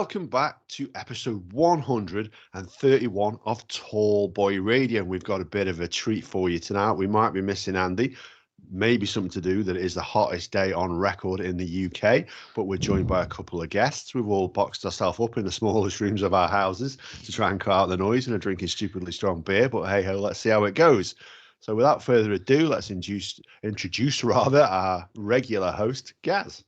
welcome back to episode 131 of Tall Boy Radio. We've got a bit of a treat for you tonight. We might be missing Andy, maybe something to do that it is the hottest day on record in the UK, but we're joined by a couple of guests. We've all boxed ourselves up in the smallest rooms of our houses to try and cut out the noise and are drinking stupidly strong beer, but hey ho, let's see how it goes. So without further ado, let's introduce our regular host, Gaz.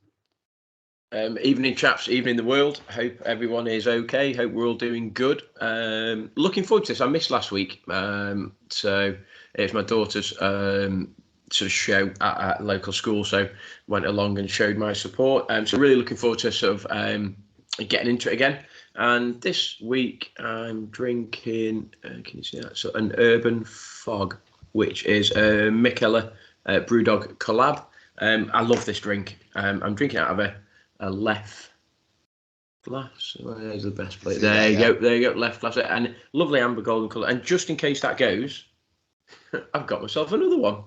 Evening, chaps. Evening, the world. Hope everyone is okay. Hope we're all doing good. Looking forward to this. I missed last week, so it's my daughter's sort of show at local school, so went along and showed my support. So really looking forward to sort of getting into it again. And this week I'm drinking. Can you see that? So an Urban Fog, which is a Mikkeller Brewdog collab. I love this drink. I'm drinking out of a left glass. Where's the best place? There you go. There you go. Left glass. And lovely amber golden colour. And just in case that goes, I've got myself another one.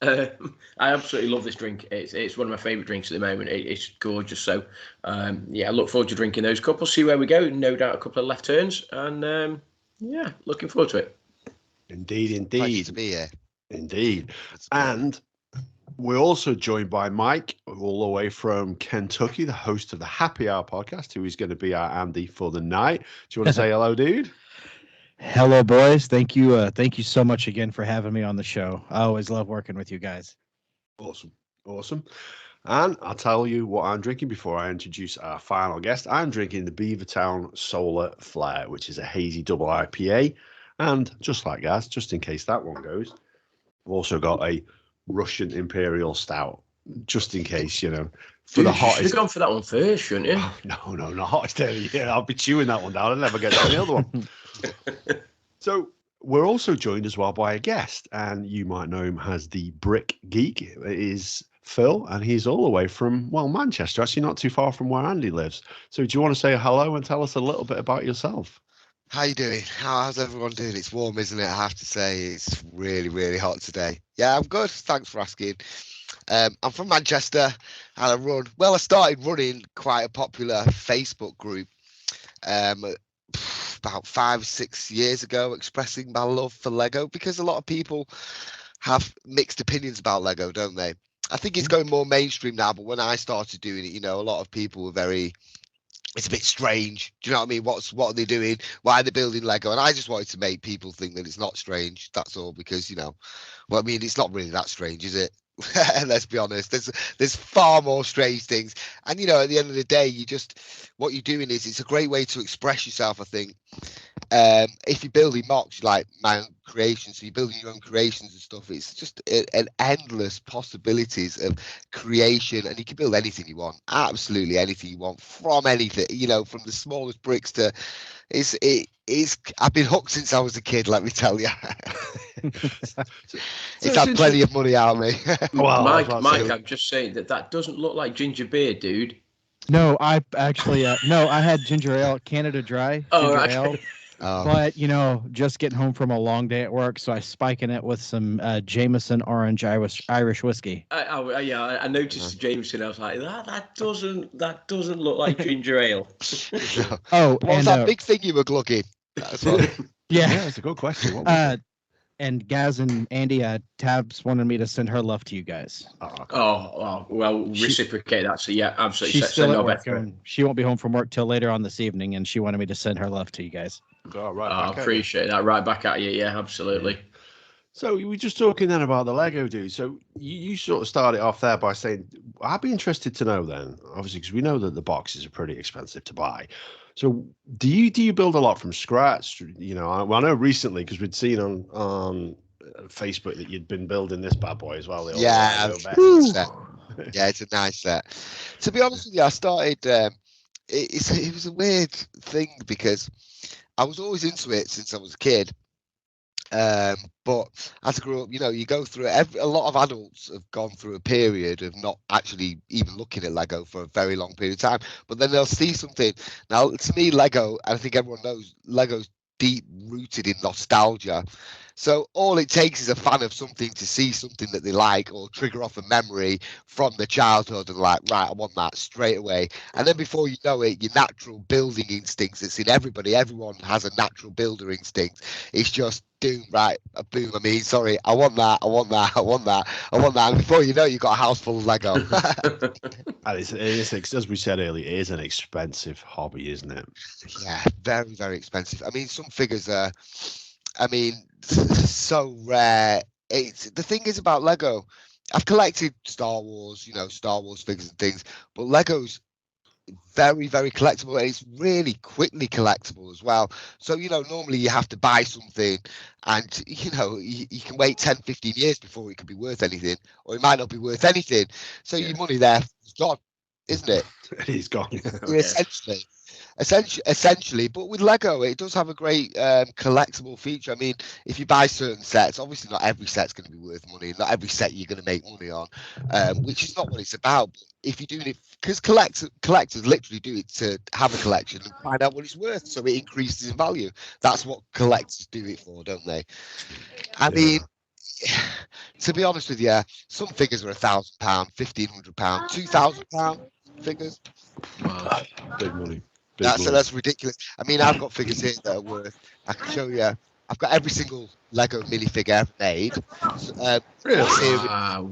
I absolutely love this drink. It's one of my favourite drinks at the moment. It's gorgeous. So, I look forward to drinking those couples. See where we go. No doubt a couple of left turns. And, looking forward to it. Indeed. Pleasure to be here. Indeed. And we're also joined by Mike, all the way from Kentucky, the host of the Happy Hour podcast, who is going to be our Andy for the night. Do you want to say hello, dude? Hello, boys. Thank you. Thank you so much again for having me on the show. I always love working with you guys. Awesome. And I'll tell you what I'm drinking before I introduce our final guest. I'm drinking the Beavertown Solar Flare, which is a hazy double IPA. And just like Gaz, just in case that one goes, I've also got a Russian Imperial Stout, just in case, for the hottest. You should have gone for that one first, shouldn't you? Oh, no, not hottest day of the year. I'll be chewing that one down. I'll never get to the other one. So we're also joined as well by a guest, and you might know him as the Brick Geek. It is Phil, and he's all the way from, Manchester, actually not too far from where Andy lives. So do you want to say hello and tell us a little bit about yourself? How you doing? How's everyone doing? It's warm, isn't it? I have to say, it's really, really hot today. Yeah, I'm good. Thanks for asking. I'm from Manchester, and I started running quite a popular Facebook group about 5-6 years ago, expressing my love for Lego, because a lot of people have mixed opinions about Lego, don't they? I think it's going more mainstream now, but when I started doing it, a lot of people were it's a bit strange. Do you know what I mean? What are they doing? Why are they building Lego? And I just wanted to make people think that it's not strange. That's all, because, it's not really that strange, is it? Let's be honest. There's far more strange things. And, at the end of the day, what you're doing is, it's a great way to express yourself, I think. If you're building mocks, like my own creations, so you're building your own creations and stuff, it's just an endless possibilities of creation, and you can build anything you want, absolutely anything you want, from anything, from the smallest bricks to I've been hooked since I was a kid, let me tell you. It's had plenty of money out of me. Well, Mike, I'm just saying that doesn't look like ginger beer, dude. No, I actually I had ginger ale, Canada Dry. Ale. But just getting home from a long day at work, so I spike in it with some Jameson Orange Irish whiskey. I noticed Jameson. I was like, that doesn't look like ginger ale. Oh, what was that big thing you were glugging? Yeah, that's a good question. And Gaz and Andy, Tabs wanted me to send her love to you guys. Well, reciprocate that. So yeah, absolutely. She's still at work, and she won't be home from work till later on this evening, and she wanted me to send her love to you guys. I appreciate that. Right back at you. Yeah, absolutely. So we were just talking then about the Lego, dude. So you sort of started off there by saying, I'd be interested to know then, obviously, because we know that the boxes are pretty expensive to buy. So do you build a lot from scratch? I know recently, because we'd seen on Facebook that you'd been building this bad boy as well. Yeah, it's a nice set. To be honest with you, I started. It was a weird thing, because I was always into it since I was a kid. But as I grew up, you go through it. A lot of adults have gone through a period of not actually even looking at Lego for a very long period of time. But then they'll see something. Now, to me, Lego, and I think everyone knows, Lego's deep rooted in nostalgia. So all it takes is a fan of something to see something that they like or trigger off a memory from the childhood and like, right, I want that straight away. And then before you know it, your natural building instincts, it's in everybody. Everyone has a natural builder instinct. It's just doom, right? A boom. I mean, sorry, I want that. I want that. I want that. I want that. And before you know it, you've got a house full of Lego. And it's, as we said earlier, it is an expensive hobby, isn't it? Yeah, very, very expensive. I mean, some figures are, I mean, so rare. The thing is about Lego, I've collected Star Wars, Star Wars figures and things, but Lego's very, very collectible, and it's really quickly collectible as well. So normally you have to buy something and you can wait 10-15 years before it could be worth anything, or it might not be worth anything. So your money there is gone, isn't it? It is gone. Essentially, but with Lego, it does have a great collectible feature. I mean, if you buy certain sets, obviously not every set's going to be worth money. Not every set you're going to make money on, which is not what it's about. But if you're doing it, because collectors literally do it to have a collection and find out what it's worth, so it increases in value. That's what collectors do it for, don't they? I mean, to be honest with you, some figures are £1,000, £1,500, £2,000 figures. Wow, big money. That's ridiculous. I mean, I've got figures here that are worth. I can show you. I've got every single Lego minifigure ever made.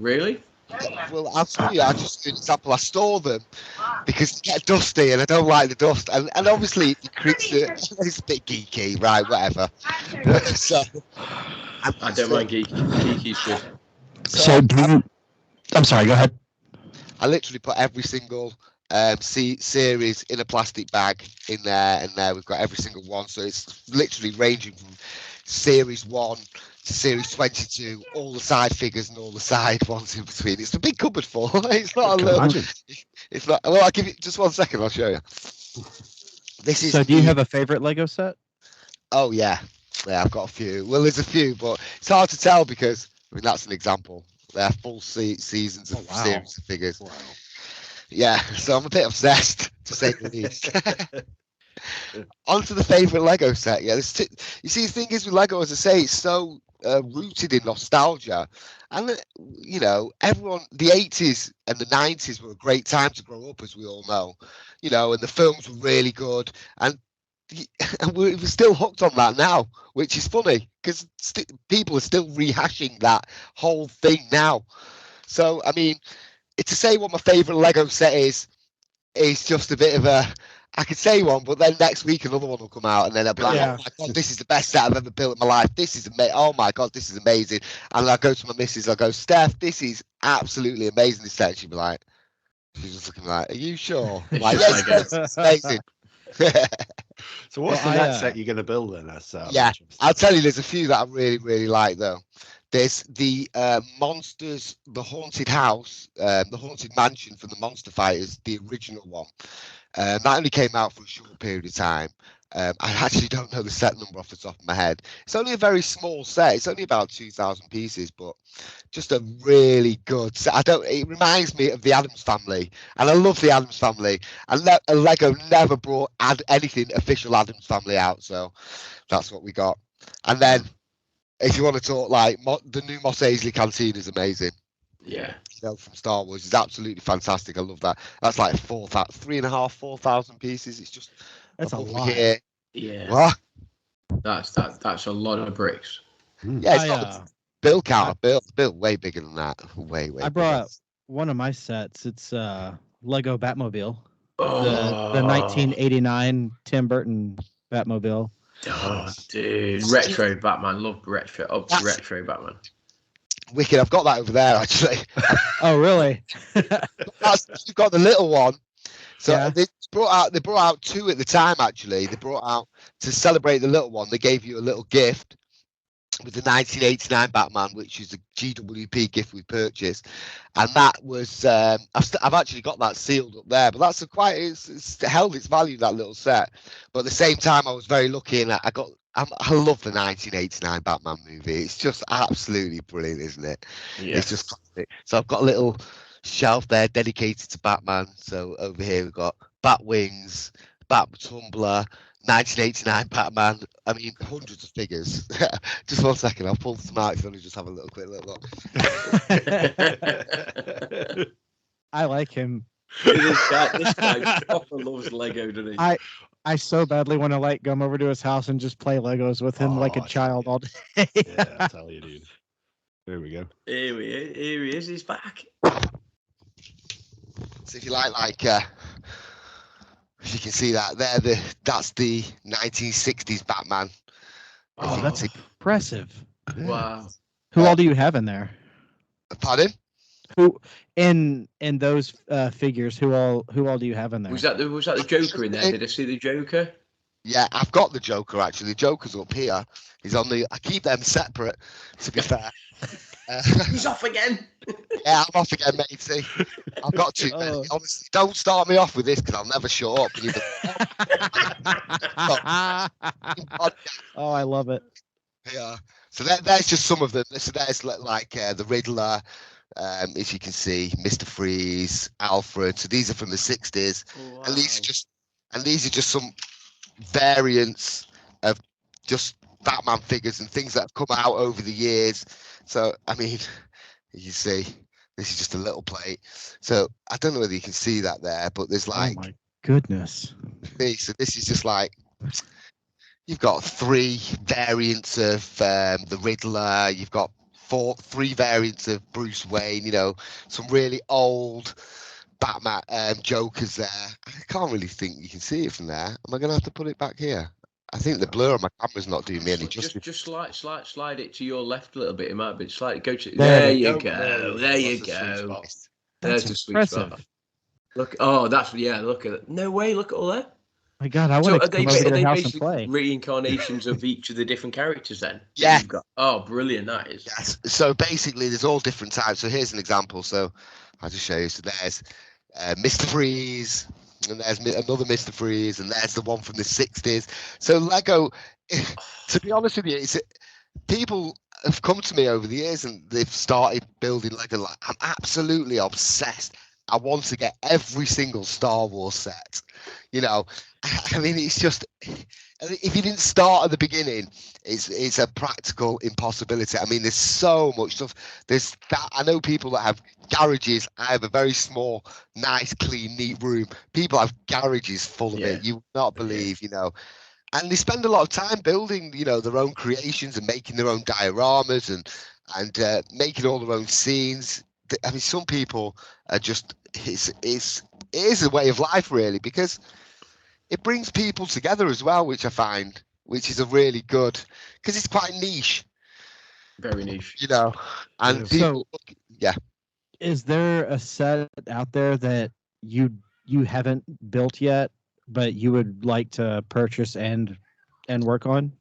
Really? Well, I'll show you. I'll just give you an example. I store them because they get dusty, and I don't like the dust. And obviously, it creates it's a bit geeky, right? Whatever. So, I don't mind geeky shit. So, I'm sorry. Go ahead. I literally put every single series in a plastic bag in there, and there we've got every single one. So it's literally ranging from series 1 to series 22, all the side figures and all the side ones in between. It's a big cupboard full. It's not a little. It's not. Well, I'll give you just 1 second. I'll show you. This is. So, do you have a favorite Lego set? Oh yeah, I've got a few. Well, there's a few, but it's hard to tell because that's an example. They're full seasons of series of figures. Wow. Yeah, so I'm a bit obsessed, to say the least. On to the favourite Lego set. Yeah, you see, the thing is with Lego, as I say, it's so rooted in nostalgia. And, everyone, the 80s and the 90s were a great time to grow up, as we all know. And the films were really good. And we're still hooked on that now, which is funny, because people are still rehashing that whole thing now. So, I mean, to say what my favourite Lego set is just a bit of a. I could say one, but then next week another one will come out, and then I'll be like, "Oh my god, this is the best set I've ever built in my life. This is amazing. Oh my god, this is amazing." And I go to my missus, I go, "Steph, this is absolutely amazing." This set, she'll be like, she's just looking like, "Are you sure?" I'm like, yes, it's amazing. So what's the next set you're going to build then? I'll tell you, there's a few that I really, really like though. There's the Monsters, the Haunted House, the Haunted Mansion from the Monster Fighters, the original one. That only came out for a short period of time. I actually don't know the set number off the top of my head. It's only a very small set. It's only about 2,000 pieces, but just a really good set. It reminds me of the Addams Family, and I love the Addams Family. And Lego never brought anything official Addams Family out, so that's what we got. And then, if you want to talk like the new Mos Eisley Canteen is amazing. Yeah. From Star Wars is absolutely fantastic. I love that. That's like 3,500, 4,000 pieces. It's just that's a lot. Yeah. What? That's a lot of bricks. Yeah, it's not build count. Build way bigger than that. Way. I brought one of my sets. It's Lego Batmobile. The 1989 Tim Burton Batmobile. Oh, dude, retro Batman. Love retro Batman. Wicked. I've got that over there actually. Oh, really? You've got the little one. So they brought out 2 at the time. Actually, they brought out to celebrate the little one. They gave you a little gift with the 1989 Batman, which is a GWP gift we purchased, and that was I've actually got that sealed up there. But that's it's held its value, that little set. But at the same time, I was very lucky, and I love the 1989 Batman movie. It's just absolutely brilliant, isn't it? Yes. It's just classic. So I've got a little shelf there dedicated to Batman. So over here we've got Batwings, Bat Tumbler, 1989 Batman. I mean, hundreds of figures. Just 1 second, I'll pull the smartphone and just have a quick look. I like him. This guy proper loves Lego, doesn't he? I so badly want to like come over to his house and just play Legos with him like a child all day. Yeah, I tell you, dude. There we go. Here he is. He's back. So if you like, if you can see that there, that's the 1960s Batman. Oh, that's impressive. Wow. Who all do you have in there? Pardon? Who in those figures? Who all do you have in there? Was that the Joker in there? Did I see the Joker? Yeah, I've got the Joker actually. The Joker's up here. He's on the. I keep them separate. To be fair. He's off again. Yeah, I'm off again, matey. I've got too many. Honestly, don't start me off with this because I'll never shut up. Oh, I love it. Yeah. So there's just some of them. So there's like the Riddler. As you can see, Mr. Freeze, Alfred. So these are from the 60s. Wow. And these are just some variants of just Batman figures and things that have come out over the years. So I mean, you see, this is just a little plate. So I don't know whether you can see that there, but there's like, oh my goodness. So this is just like, you've got 3 variants of the Riddler. You've got 3 variants of Bruce Wayne, you know, some really old Batman Jokers there. I can't really think you can see it from there. Am I going to have to put it back here? I think the blur on my camera's not doing me any justice. Just slide it to your left a little bit. It might be slide. Go to there. You go. There you go. There's the sweet spot. Look. Oh, that's Look at it. No way. Look at all that. My God, I want to come over to your house and play. Reincarnations of each of the different characters then? Yeah. Oh, brilliant, that is. Yes. So basically, there's all different types. So here's an example. So I'll just show you. So there's Mr. Freeze, and there's another Mr. Freeze, and there's the one from the 60s. So Lego, to be honest with you, people have come to me over the years and they've started building Lego. Like, I'm absolutely obsessed. I want to get every single Star Wars set. You know, I mean, it's just, if you didn't start at the beginning, it's a practical impossibility. I mean, there's so much stuff. There's that. I know people that have garages. I have a very small, nice, clean, neat room. People have garages full of it. You would not believe, you know. And they spend a lot of time building, you know, their own creations and making their own dioramas and making all their own scenes. I mean, some people are just, it is a way of life, really, because it brings people together as well, which I find, which is a really good, because it's quite niche. Very niche. You know, and people, Is there a set out there that you haven't built yet, but you would like to purchase and work on?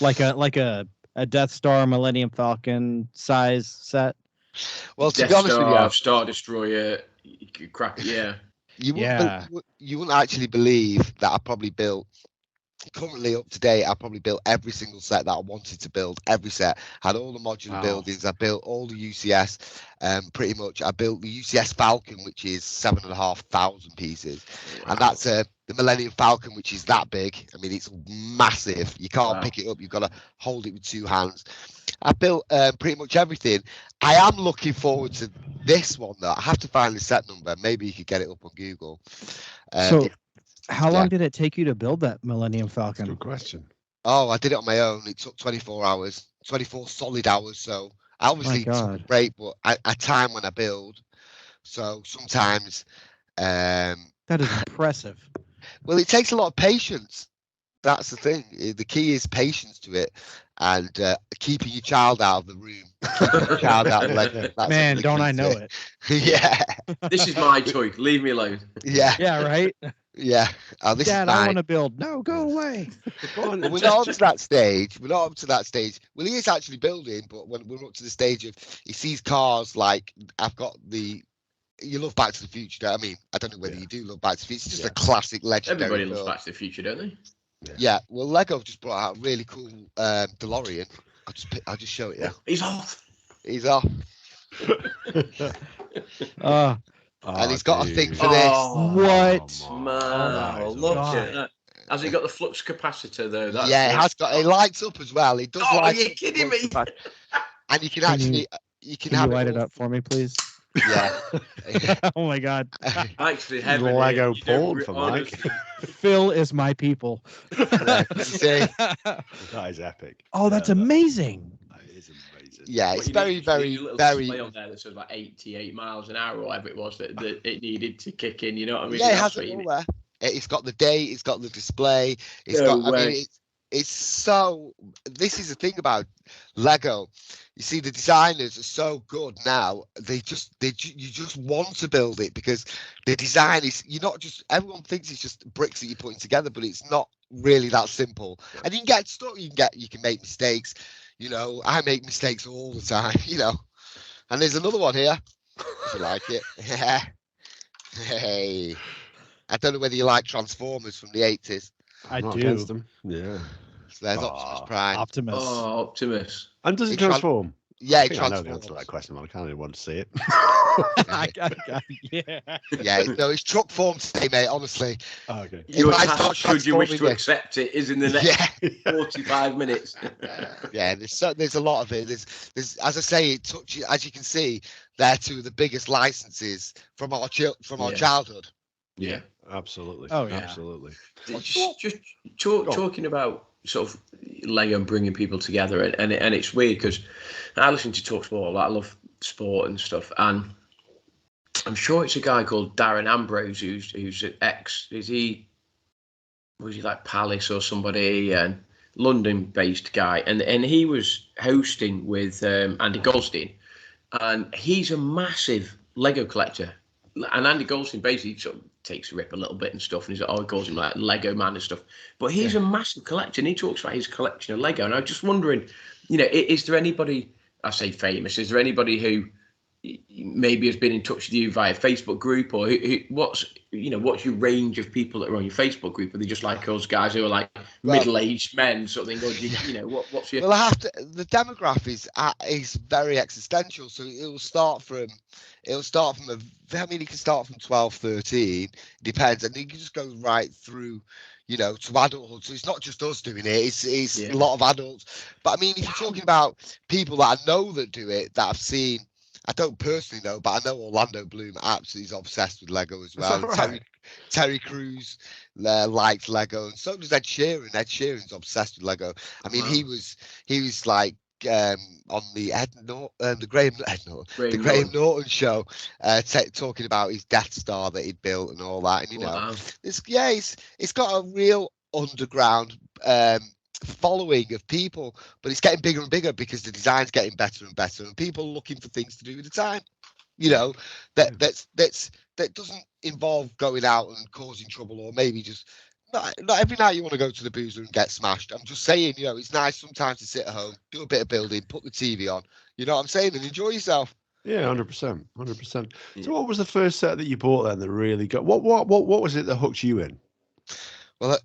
Like a Death Star, Millennium Falcon size set? Well, to be honest with you, Star Destroyer, crap, you wouldn't actually believe that I probably built, currently up to date, I probably built every single set that I wanted to build, every set. Had all the modular buildings, I built all the UCS, pretty much. I built the UCS Falcon, which is 7,500 pieces. Wow. And that's the Millennium Falcon, which is that big. I mean, it's massive. You can't pick it up. You've got to hold it with 2 hands. I built pretty much everything. I am looking forward to this one, though. I have to find the set number. Maybe you could get it up on Google. How long did it take you to build that Millennium Falcon? Good question. Oh, I did it on my own. It took 24 hours, 24 solid hours. So I obviously took a break, but I time when I build. So sometimes... that is impressive. Well, it takes a lot of patience. That's the thing. The key is patience to it, and keeping your child out of the room. Your child out of the leg. Man, don't I know it? Yeah. This is my toy. Leave me alone. Yeah. Yeah. Right. Yeah. This Dad, I want to build. No, go away. We're not up to that stage. We're not up to that stage. Well, he is actually building, but when we're up to the stage of he sees cars like I've got the. You love Back to the Future, I mean, I don't know whether you do love Back to the Future. It's just a classic, legendary. Everybody loves Back to the Future, don't they? Yeah. Well, Lego just brought out a really cool DeLorean. I'll just show it you. He's off. He's off. And he's got a thing for this. What? Man, look at that. Has it got the flux capacitor though? That's yeah, it has got. It lights up as well. It does. Oh, light are you up kidding me? And you can actually, can you light it up for me, please? Yeah. Oh my God. Actually, heaven. Lego porn for Mike. Phil is my people. That is epic. Oh, that's amazing. That is amazing. Yeah, it's very, very, display on there that says like 88 miles an hour or whatever it was that it needed to kick in. You know what I mean? Yeah, it has it all there. It's got the date. It's got the display. It's got. I mean, it's so. This is the thing about Lego. You see, the designers are so good now. You just want to build it because the design is. You're not just. Everyone thinks it's just bricks that you're putting together, but it's not really that simple. And you can get stuck. You can make mistakes. You know, I make mistakes all the time. You know, and there's another one here. If you like it, yeah. Hey, I don't know whether you like Transformers from the 80s. I do. Them. Yeah. So there's Optimus Prime. Optimus. Oh, Optimus. And does it transform? Yeah, I know the answer to that question, but I kind of want to see it. Yeah. No, it's truck form today, mate. Honestly. Oh, okay. Your task, should you wish to accept it, is in the next 45 minutes. Yeah, there's a lot of it. There's as I say, it touches. As you can see, they're two of the biggest licenses from our childhood. Yeah, absolutely. Oh, yeah. Absolutely. Just talking about sort of Lego and bringing people together, and it's weird because I listen to TalkSport a lot. I love sport and stuff, and I'm sure it's a guy called Darren Ambrose who's an was he like Palace or somebody, and London-based guy, and he was hosting with Andy Goldstein, and he's a massive Lego collector. And Andy Goldstein basically sort of takes a rip a little bit and stuff, and he calls him like Lego man and stuff. But he's a massive collector, and he talks about his collection of Lego. And I'm just wondering, you know, is there anybody, I say famous, is there anybody who maybe has been in touch with you via Facebook group, or what's your range of people that are on your Facebook group? Are they just like us guys who are like middle-aged men sort of thing? Or do you know, what's your... Well, the demographic is very existential, so it'll start from I mean, it can start from 12, 13, depends, and you can just go right through, you know, to adulthood. So it's not just us doing it, it's a lot of adults. But I mean, if you're talking about people that I know that do it, that I've seen, I don't personally know, but I know Orlando Bloom absolutely is obsessed with Lego as well. Right? Terry Crews likes Lego, and so does Ed Sheeran. Ed Sheeran's obsessed with Lego. I mean, he was like on the Graham Norton show, talking about his Death Star that he'd built and all that. And you know, it's got a real underground following of people, but it's getting bigger and bigger because the design's getting better and better, and people looking for things to do with the time. You know, that doesn't involve going out and causing trouble, or maybe just not every night you want to go to the boozer and get smashed. I'm just saying, you know, it's nice sometimes to sit at home, do a bit of building, put the TV on, you know what I'm saying, and enjoy yourself. Yeah, 100%. So what was the first set that you bought then that really got, what was it that hooked you in? Well,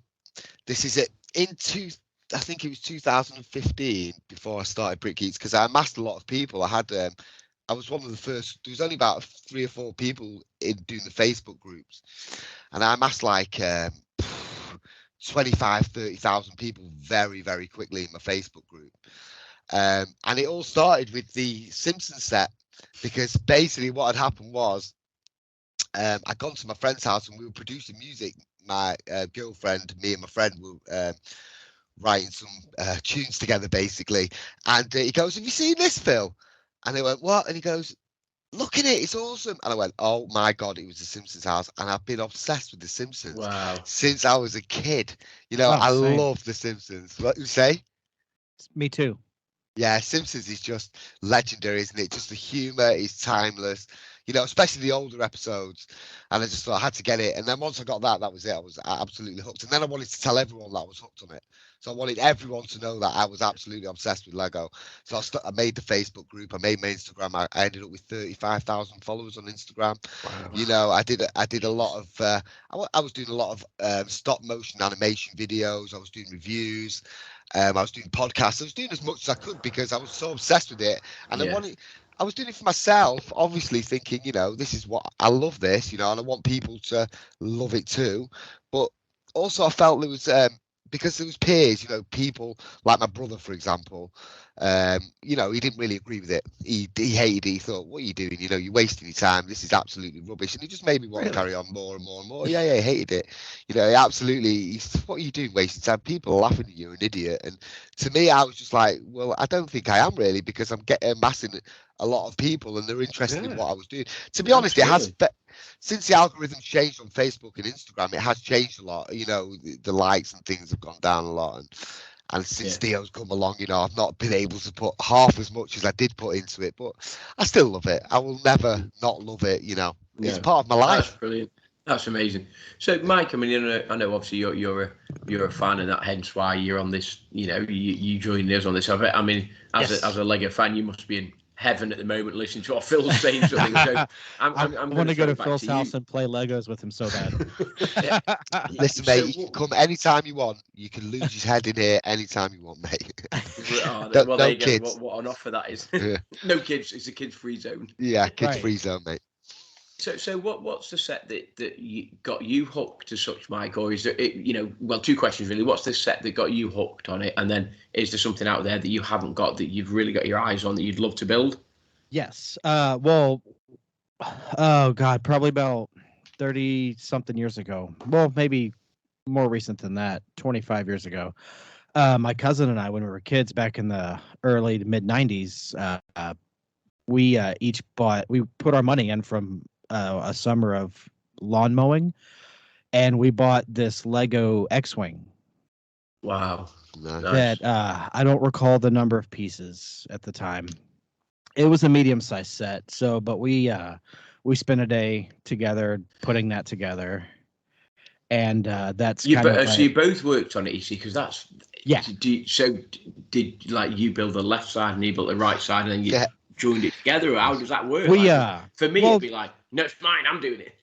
this is it. I think it was 2015 before I started Brick Geeks, because I amassed a lot of people. I was one of the first. There was only about 3 or 4 people in doing the Facebook groups, and I amassed like 25,000-30,000 people very, very quickly in my Facebook group. And it all started with the Simpsons set, because basically what had happened was I'd gone to my friend's house and we were producing music. My girlfriend, me and my friend were writing some tunes together, basically. And he goes, "Have you seen this, Phil?" And I went, "What?" And he goes, "Look at it, it's awesome." And I went, "Oh my God, it was the Simpsons house." And I've been obsessed with the Simpsons since I was a kid. You know, I love the Simpsons. What you say? Me too. Yeah, Simpsons is just legendary, isn't it? Just the humor is timeless. You know, especially the older episodes. And I just thought I had to get it. And then once I got that was it. I was absolutely hooked. And then I wanted to tell everyone that I was hooked on it. So I wanted everyone to know that I was absolutely obsessed with Lego. So I made the Facebook group. I made my Instagram. I ended up with 35,000 followers on Instagram. Wow. You know, I did a lot of. I was doing a lot of stop motion animation videos. I was doing reviews. I was doing podcasts. I was doing as much as I could because I was so obsessed with it, and I was doing it for myself, obviously thinking, you know, this is what I love this, you know, and I want people to love it too. But also I felt there was because there was peers, people like my brother, for example. He didn't really agree with it. He hated it. He thought, what are you doing? You're wasting your time. This is absolutely rubbish. And it just made me want to carry on more and more and more. Yeah, he hated it. He absolutely, what are you doing wasting time? People are laughing at you, an idiot. And to me, I was just like, well, I don't think I am really, because I'm amassing a lot of people and they're interested in what I was doing. To be honest, it has, since the algorithm changed on Facebook and Instagram, it has changed a lot. The likes and things have gone down a lot. And since Theo's come along, I've not been able to put half as much as I did put into it, but I still love it. I will never not love it. It's part of my life. That's brilliant. That's amazing. So, Mike, I mean, I know obviously you're a fan of that, hence why you're on this. You joined us on this. I mean, as a Lego fan, you must be in heaven at the moment listening to what Phil's saying. Something. So I'm going to go to Phil's house and play Legos with him so bad. Listen, mate, you can come anytime you want. You can lose his head in here anytime you want, mate. No kids. What an offer that is. No kids. It's a kids-free zone. Yeah, kids-free zone, mate. So what's the set that got you hooked to such, Mike? Or is there, two questions really. What's the set that got you hooked on it? And then is there something out there that you haven't got that you've really got your eyes on that you'd love to build? Yes. Well, oh God, probably about 30-something years ago. Well, maybe more recent than that, 25 years ago. My cousin and I, when we were kids back in the early to mid 90s, we put our money in from a summer of lawn mowing, and we bought this Lego X-Wing. Wow. That I don't recall the number of pieces at the time. It was a medium-sized set. So, but we spent a day together putting that together, and that's so you both worked on it, you see, because that's did like you build the left side and he built the right side, and then you joined it together? Or how does that work? For me, it'd be like, no, it's mine. I'm doing it.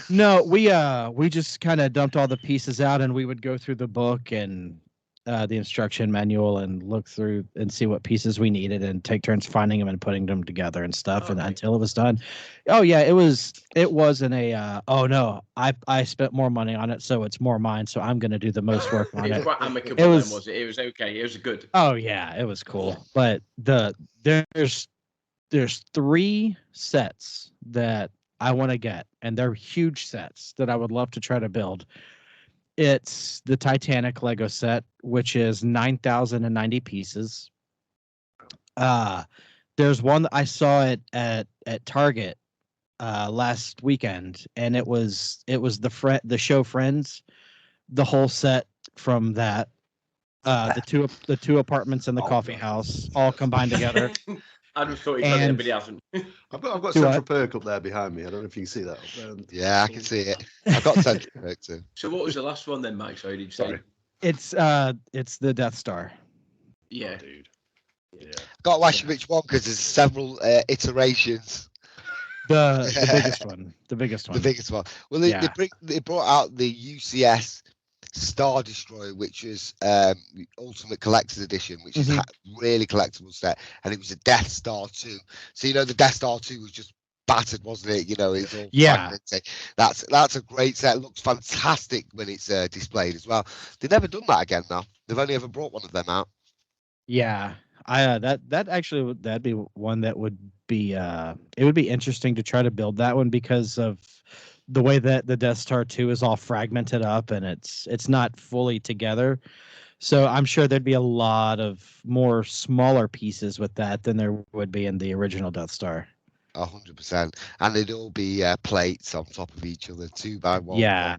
No, we just kind of dumped all the pieces out, and we would go through the book and the instruction manual and look through and see what pieces we needed and take turns finding them and putting them together and stuff. Until it was done. Oh yeah, it wasn't a oh no, I spent more money on it, so it's more mine, so I'm gonna do the most work on it. Quite amicable, was it? It was okay. It was good. Oh yeah, it was cool. But there's 3 sets that I want to get, and they're huge sets that I would love to try to build. It's the Titanic Lego set, which is 9,090 pieces. There's one that I saw it at Target last weekend, and it was the show Friends, the whole set from that. The two apartments and the coffee house all combined together. I just thought anybody hasn't. I've got Central Perk up there behind me. I don't know if you can see that. Yeah, I can see it. I've got Central Perk too. So what was the last one then, Mike? Sorry, did you say? Sorry. It's the Death Star. Yeah, dude. Yeah. Got to ask you which one, because there's several iterations. The biggest one. The biggest one. The biggest one. Well, they brought out the UCS Star Destroyer, which is the Ultimate Collector's Edition, which is a really collectible set, and it was a Death Star 2. So the Death Star 2 was just battered, wasn't it? It's all fragmented. That's a great set. It looks fantastic when it's displayed as well. They've never done that again though. They've only ever brought one of them out. Yeah, that'd be one that would be it would be interesting to try to build that one, because of the way that the Death Star 2 is all fragmented up and it's not fully together. So I'm sure there'd be a lot of more smaller pieces with that than there would be in the original Death Star. 100%, and they'd all be plates on top of each other, 2x1,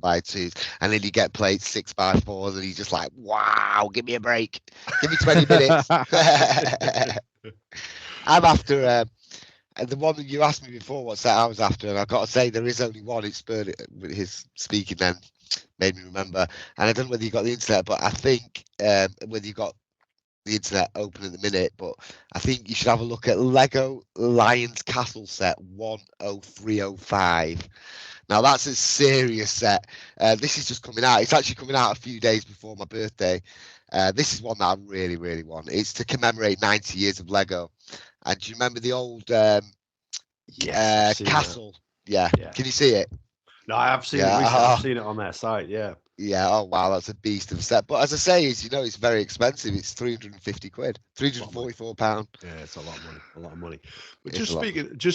1x2, and then you get plates 6x4, and he's just like, wow, give me a break, give me 20 minutes. I'm after the one that you asked me before what set I was after, and I've got to say there is only one. It spurred it with his speaking then, made me remember. And I don't know whether you got the internet, but I think whether you got the internet open at the minute, but I think you should have a look at Lego Lions Castle set 10305. Now that's a serious set. This is just coming out. It's actually coming out a few days before my birthday. This is one that I really, really want. It's to commemorate 90 years of Lego. And do you remember the old castle? Yeah. Can you see it? No, I have seen it recently. I've seen it on their site. Yeah. Yeah, oh wow, that's a beast of a set. But as I say, it's very expensive. It's 350 quid, £344. Yeah, it's a lot of money. A lot of money. But just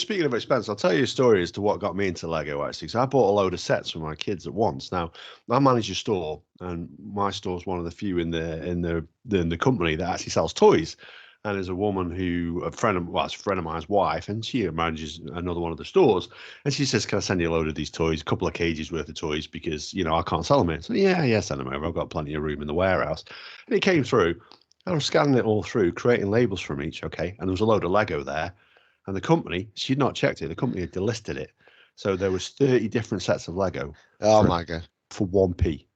speaking of expense, I'll tell you a story as to what got me into Lego actually. So I bought a load of sets for my kids at once. Now I manage a store, and my store is one of the few in the company that actually sells toys. And there's a woman it's a friend of mine's wife, and she manages another one of the stores. And she says, "Can I send you a load of these toys, a couple of cages worth of toys, because I can't sell them here." So yeah, send them over. I've got plenty of room in the warehouse. And it came through. I was scanning it all through, creating labels from each. Okay, and there was a load of Lego there, and the company, she'd not checked it. The company had delisted it, so there was 30 different sets of Lego. Oh my god! For 1p.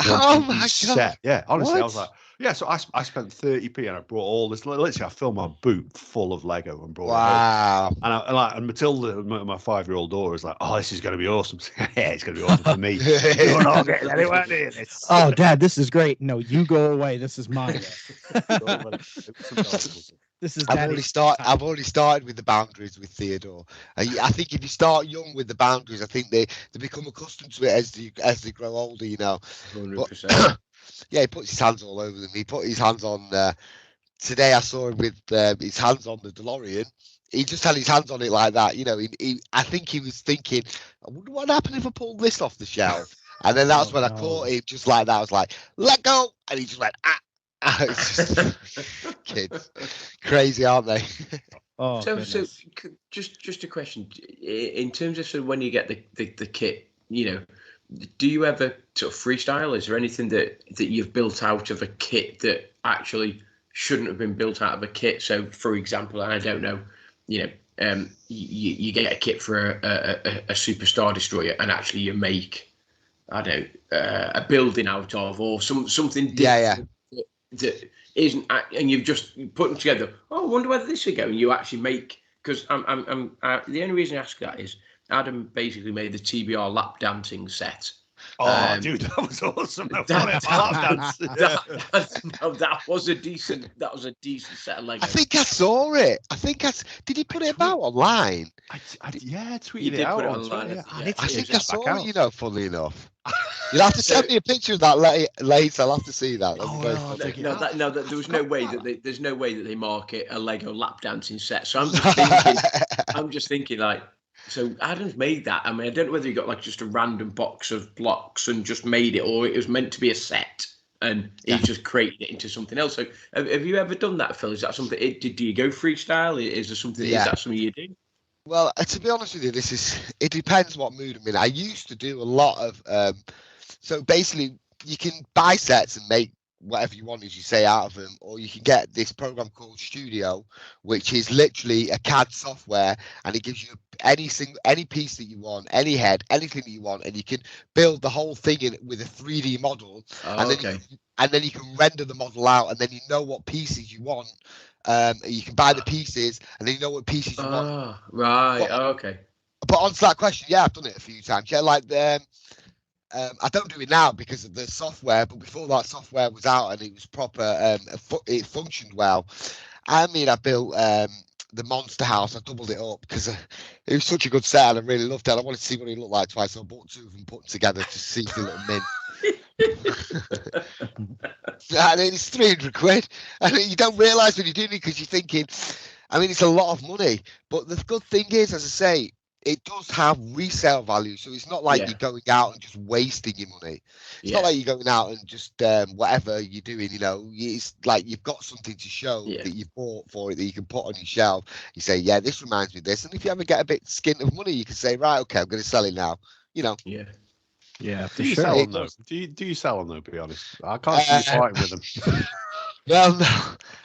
Oh my god! Set. Yeah, honestly, I was like. Yeah, so I spent 30p and I brought all this. Literally, I filled my boot full of Lego and brought it home. And Matilda, my 5-year-old daughter, was like, "Oh, this is going to be awesome." Yeah, it's going to be awesome for me. You're not getting anywhere near this. Oh, Dad, this is great. No, you go away. This is mine. This is. I've already started with the boundaries with Theodore. I think if you start young with the boundaries, I think they become accustomed to it as they grow older. 100%. Yeah, he puts his hands all over them. He put his hands on. Today I saw him with his hands on the DeLorean. He just had his hands on it like that. I think he was thinking, I wonder what happened if I pulled this off the shelf. And then that's when I caught him just like that. I was like, let go. And he just went, ah. It's just kids. Crazy, aren't they? So just a question. In terms of when you get the kit, do you ever sort of freestyle? Is there anything that you've built out of a kit that actually shouldn't have been built out of a kit? So, for example, I don't know, you get a kit for a Super Star Destroyer, and actually you make, I don't know, a building out of, or something different that isn't, and you've just put them together. Oh, I wonder whether this would go. And you actually make, because the only reason I ask that is, Adam basically made the TBR lap dancing set. Oh, dude, that was awesome. That was a decent set of Lego. I think I saw it. Did he put it out online? I tweeted it out online. I think I saw it, funnily enough. You'll have to send me a picture of that later. I'll have to see that. There was no way that there's no way that they market a Lego lap dancing set. So I'm just thinking like, so Adam's made that. I mean, I don't know whether he got like just a random box of blocks and just made it, or it was meant to be a set and he's just created it into something else. So have you ever done that, Phil? Is that something? Do you go freestyle? Is there something? Is that something you do? Well, to be honest with you, it depends what mood I'm in. I used to do a lot of. So basically, you can buy sets and make whatever you want, as you say, out of them, or you can get this program called Studio, which is literally a CAD software, and it gives you any piece that you want, any head, anything that you want, and you can build the whole thing in with a 3D model, and then you can render the model out, and then you know what pieces you want. You can buy the pieces, and then you know what pieces you want. Right. Okay. But on to that question, yeah, I've done it a few times. Yeah, like I don't do it now because of the software, but before that software was out and it was proper, it functioned well. I mean, I built the Monster House. I doubled it up because it was such a good set and I really loved it. I wanted to see what it looked like twice, so I bought 2 of them, put them together to see the little mint. And it's 300 quid. And you don't realise when you're doing it because you're thinking, I mean, it's a lot of money. But the good thing is, as I say, it does have resale value, so it's not like you're going out and just wasting your money. It's not like you're going out and just whatever you're doing, it's like you've got something to show that you bought for it that you can put on your shelf. You say, yeah, this reminds me of this, and if you ever get a bit skint of money, you can say, right, okay, I'm going to sell it now. Yeah, for sure. Sell them, though? Do you sell them though? Be honest, I can't see you fighting with them. Well, no,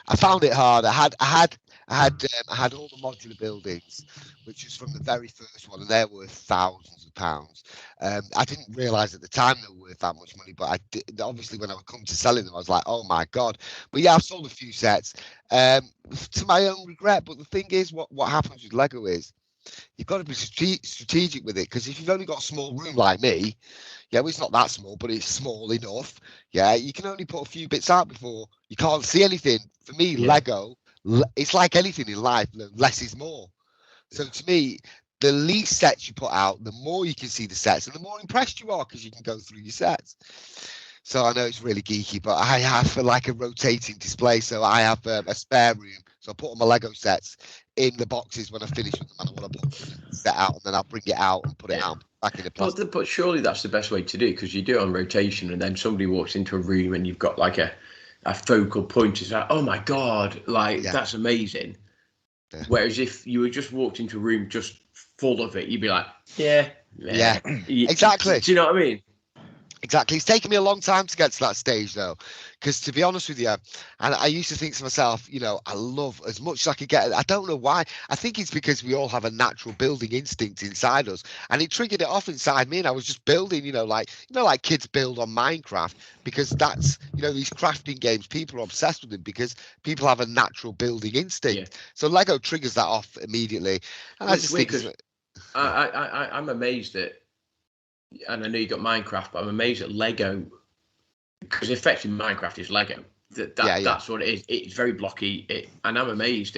I found it hard. I had all the modular buildings, which was from the very first one, and they're worth thousands of pounds. I didn't realise at the time they were worth that much money, but I did, obviously when I would come to selling them, I was like, oh my god. But yeah, I've sold a few sets to my own regret. But the thing is, what happens with Lego is you've got to be strategic with it, because if you've only got a small room like me, well, it's not that small, but it's small enough. Yeah, you can only put a few bits out before you can't see anything. For me, Lego, it's like anything in life, less is more. So to me, the least sets you put out, the more you can see the sets, and the more impressed you are because you can go through your sets. So I know it's really geeky, but I have like a rotating display. So I have a spare room. So I put all my Lego sets in the boxes when I finish with them, and I want to put the set out, and then I'll bring it out and put it out back in the plastic. But surely that's the best way to do it, because you do it on rotation, and then somebody walks into a room and you've got like a focal point. It's like, oh my God, like that's amazing. Yeah. Whereas if you were just walked into a room just full of it, you'd be like, yeah. Exactly. Do you know what I mean? Exactly. It's taken me a long time to get to that stage, though, because to be honest with you, and I used to think to myself, you know, I love as much as I could get. I don't know why. I think it's because we all have a natural building instinct inside us, and it triggered it off inside me. And I was just building, like kids build on Minecraft, because that's, these crafting games, people are obsessed with them because people have a natural building instinct. Yeah. So Lego triggers that off immediately. And I just think I'm amazed at. And I know you got Minecraft, but I'm amazed at Lego, because effectively Minecraft is Lego. That's what it is. It's very blocky, and I'm amazed.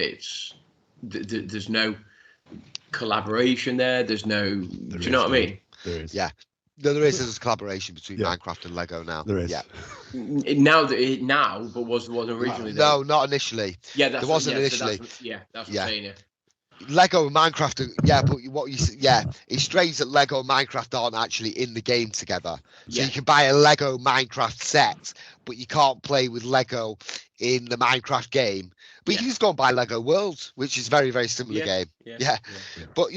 There's no collaboration there. Do you know what I mean? There is. Yeah. No, there is. There's a collaboration between Minecraft and Lego now. There is. Yeah. Now, but wasn't originally. No, not initially. Yeah, there wasn't initially. That's what I'm saying. Yeah. Lego and Minecraft, but it's strange that Lego and Minecraft aren't actually in the game together. So you can buy a Lego Minecraft set, but you can't play with Lego in the Minecraft game. But you can just go and buy Lego Worlds, which is very, very similar game. Yeah. But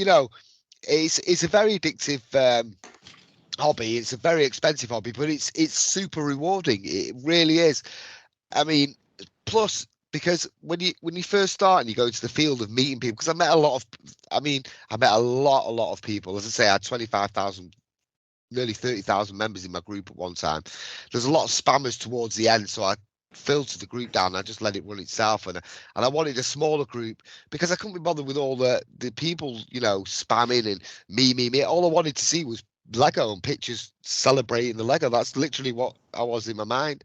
it's a very addictive hobby. It's a very expensive hobby, but it's super rewarding. It really is. I mean, plus, because when you first start and you go into the field of meeting people, because I met a lot of people. As I say, I had 25,000, nearly 30,000 members in my group at one time. There's a lot of spammers towards the end, so I filtered the group down. I just let it run itself, and I wanted a smaller group because I couldn't be bothered with all the people, spamming and me. All I wanted to see was Lego and pictures celebrating the Lego. That's literally what I was in my mind.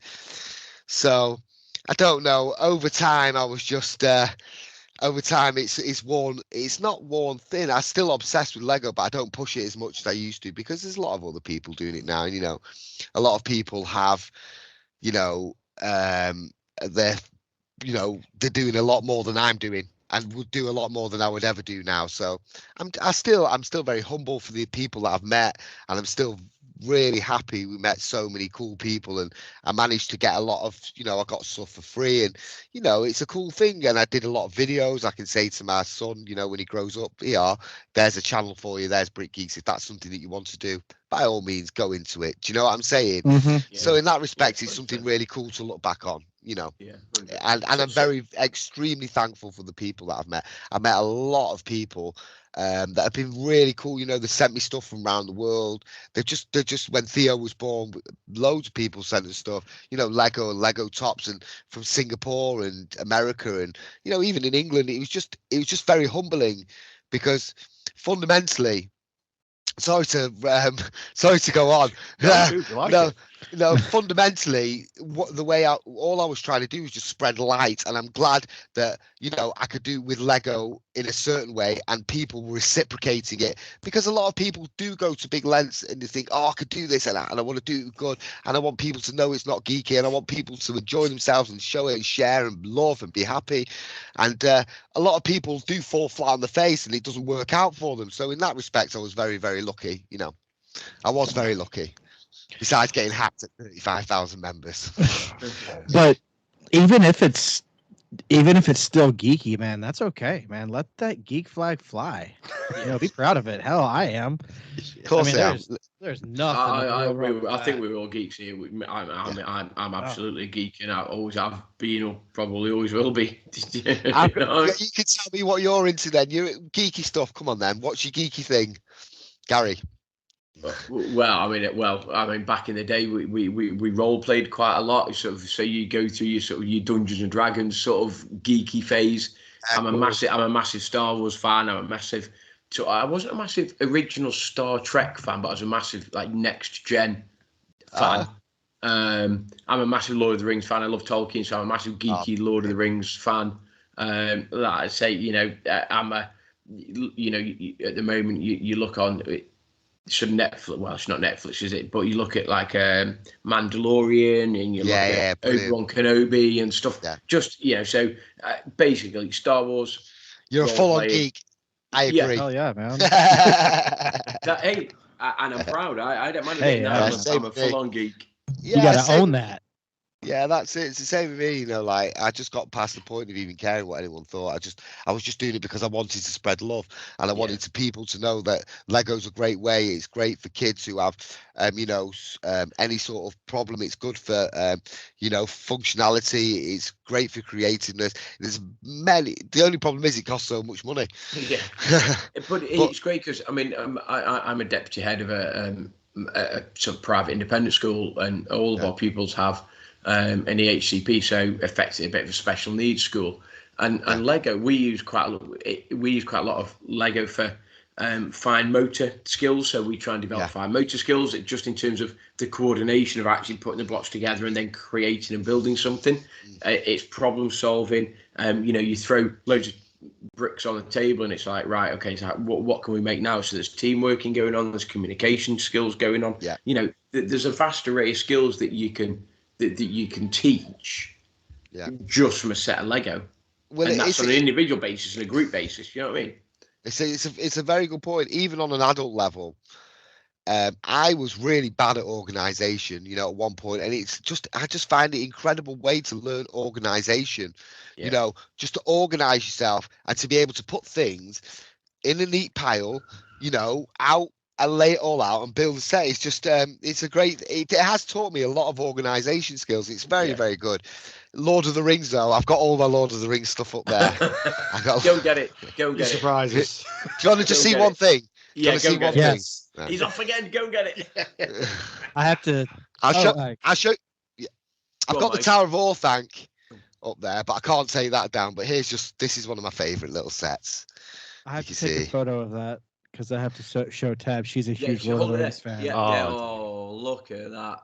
So I don't know. Over time, I was just. Over time, it's worn. It's not worn thin. I'm still obsessed with Lego, but I don't push it as much as I used to because there's a lot of other people doing it now. And a lot of people have, they're doing a lot more than I'm doing, and would do a lot more than I would ever do now. So I'm still very humble for the people that I've met, and I'm still really happy we met so many cool people, and I managed to get a lot of, I got stuff for free, and it's a cool thing. And I did a lot of videos. I can say to my son, when he grows up, there's a channel for you, there's Brick Geeks. If that's something that you want to do, by all means, go into it. Do you know what I'm saying? Mm-hmm. So in that respect, it's something really cool to look back on, and I'm extremely thankful for the people that I've met. I met a lot of people that have been really cool. They sent me stuff from around the world. They're just when Theo was born, loads of people sent us stuff, Lego tops, and from Singapore and America, and even in England. It was just very humbling, because fundamentally, sorry to go on. No, fundamentally, all I was trying to do was just spread light, and I'm glad that I could do with Lego in a certain way, and people were reciprocating it, because a lot of people do go to big lengths and they think, I could do this and that, and I want to do it good, and I want people to know it's not geeky, and I want people to enjoy themselves and show it and share and love and be happy. And a lot of people do fall flat on the face, and it doesn't work out for them. So in that respect, I was very, very lucky. I was very lucky. Besides getting hacked at 35,000 members. But even if it's still geeky, man, that's okay, man. Let that geek flag fly. Be proud of it. Hell, I am. Of course, there's nothing. I think we're all geeks here. I'm absolutely a geek, and I always have been, or probably always will be. You can tell me what you're into then. You're geeky stuff. Come on then. What's your geeky thing, Gary? Well, I mean, back in the day, we role played quite a lot. So you go through your Dungeons and Dragons sort of geeky phase. I'm a massive Star Wars fan. So I wasn't a massive original Star Trek fan, but I was a massive next gen fan. I'm a massive Lord of the Rings fan. I love Tolkien, so I'm a massive geeky Lord of the Rings fan. Like I say, I'm a you know, at the moment you look on some Netflix. Well, it's not Netflix, is it? But you look at like Mandalorian, and you look at Obi-Wan Kenobi and stuff. Yeah. Just, you know, so basically Star Wars. You're a full-on geek. I agree. Yeah. Hell yeah, man. Hey, and I'm proud. I don't mind admitting that. I'm a full-on geek. Yeah, you gotta own that. Yeah, that's it. It's the same with me, you know, like I just got past the point of even caring what anyone thought. I was just doing it because I wanted to spread love, and I wanted people to know that Lego's a great way. It's great for kids who have, you know, any sort of problem. It's good for, you know, functionality. It's great for creativeness. There's many. The only problem is it costs so much money. Yeah, but it's great because I mean, I'm a deputy head of a sort of private independent school, and all of our pupils have an EHCP, so effectively a bit of a special needs school. And Lego, we use quite a lot of Lego for fine motor skills. So we try and develop fine motor skills, just in terms of the coordination of actually putting the blocks together and then creating and building something. It's problem solving. You know, you throw loads of bricks on the table and it's like, right, okay, so what can we make now? So there's teamworking going on, there's communication skills going on. You know, there's a vast array of skills that you can teach just from a set of Lego. Well, and that's on an individual basis and a group basis. You know what I mean? It's a very good point. Even on an adult level, I was really bad at organisation, you know, at one point, and I just find it an incredible way to learn organisation. You know, just to organise yourself and to be able to put things in a neat pile, you know, out and lay it all out and build a set. It's just it has taught me a lot of organisation skills. It's very, very good. Lord of the Rings, though, I've got all my Lord of the Rings stuff up there. Go and get it. Go and get it. Surprises. Do you want to just see one thing? Yeah, go and get it. Yes. He's off again. Go and get it. I have to. I'll show. Yeah. I've got the Tower of Orthanc up there, but I can't take that down. But this is one of my favourite little sets. I have to take a photo of that because I have to show Tab. She's a huge Lord of the Rings fan. Yeah. Oh, look at that.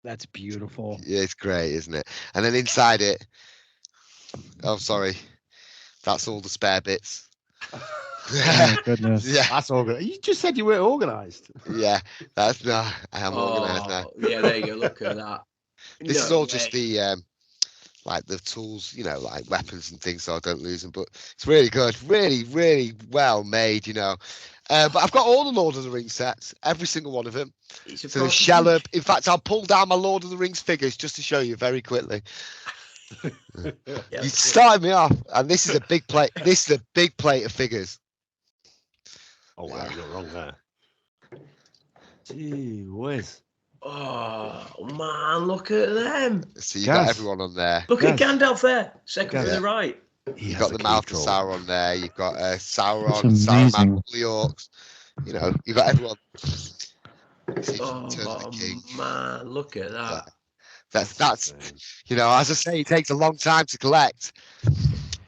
That's beautiful. Yeah, it's great, isn't it? And then inside it, oh, sorry, that's all the spare bits. Oh my goodness. Yeah, that's organized. You just said you were organized. Yeah, I am organized now. Yeah, there you go. Look at that. This is all just the like the tools, you know, like weapons and things, so I don't lose them. But it's really good, really, really well made, you know. But I've got all the Lord of the Rings sets, every single one of them. So the Shelob. In fact, I'll pull down my Lord of the Rings figures just to show you very quickly. You started me off, and this is a big plate. This is a big plate of figures. Oh wow, you're wrong there. Gee whiz. Oh man, look at them. So you got everyone on there. Look at Gandalf there, second from the right. You've got the mouth of Sauron there. You've got Sauron, Saruman, all the orcs. You know, you've got everyone. Oh man, look at that. That's you know, as I say, it takes a long time to collect.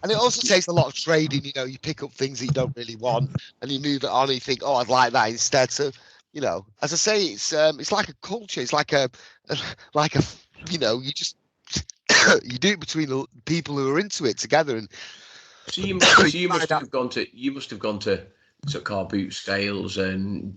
And it also takes a lot of trading. You know, you pick up things that you don't really want and you move it on and you think, oh, I'd like that instead. So, you know, as I say, it's like a culture. It's like a you know, you just you do it between the people who are into it together. And so you must have gone to car boot sales and,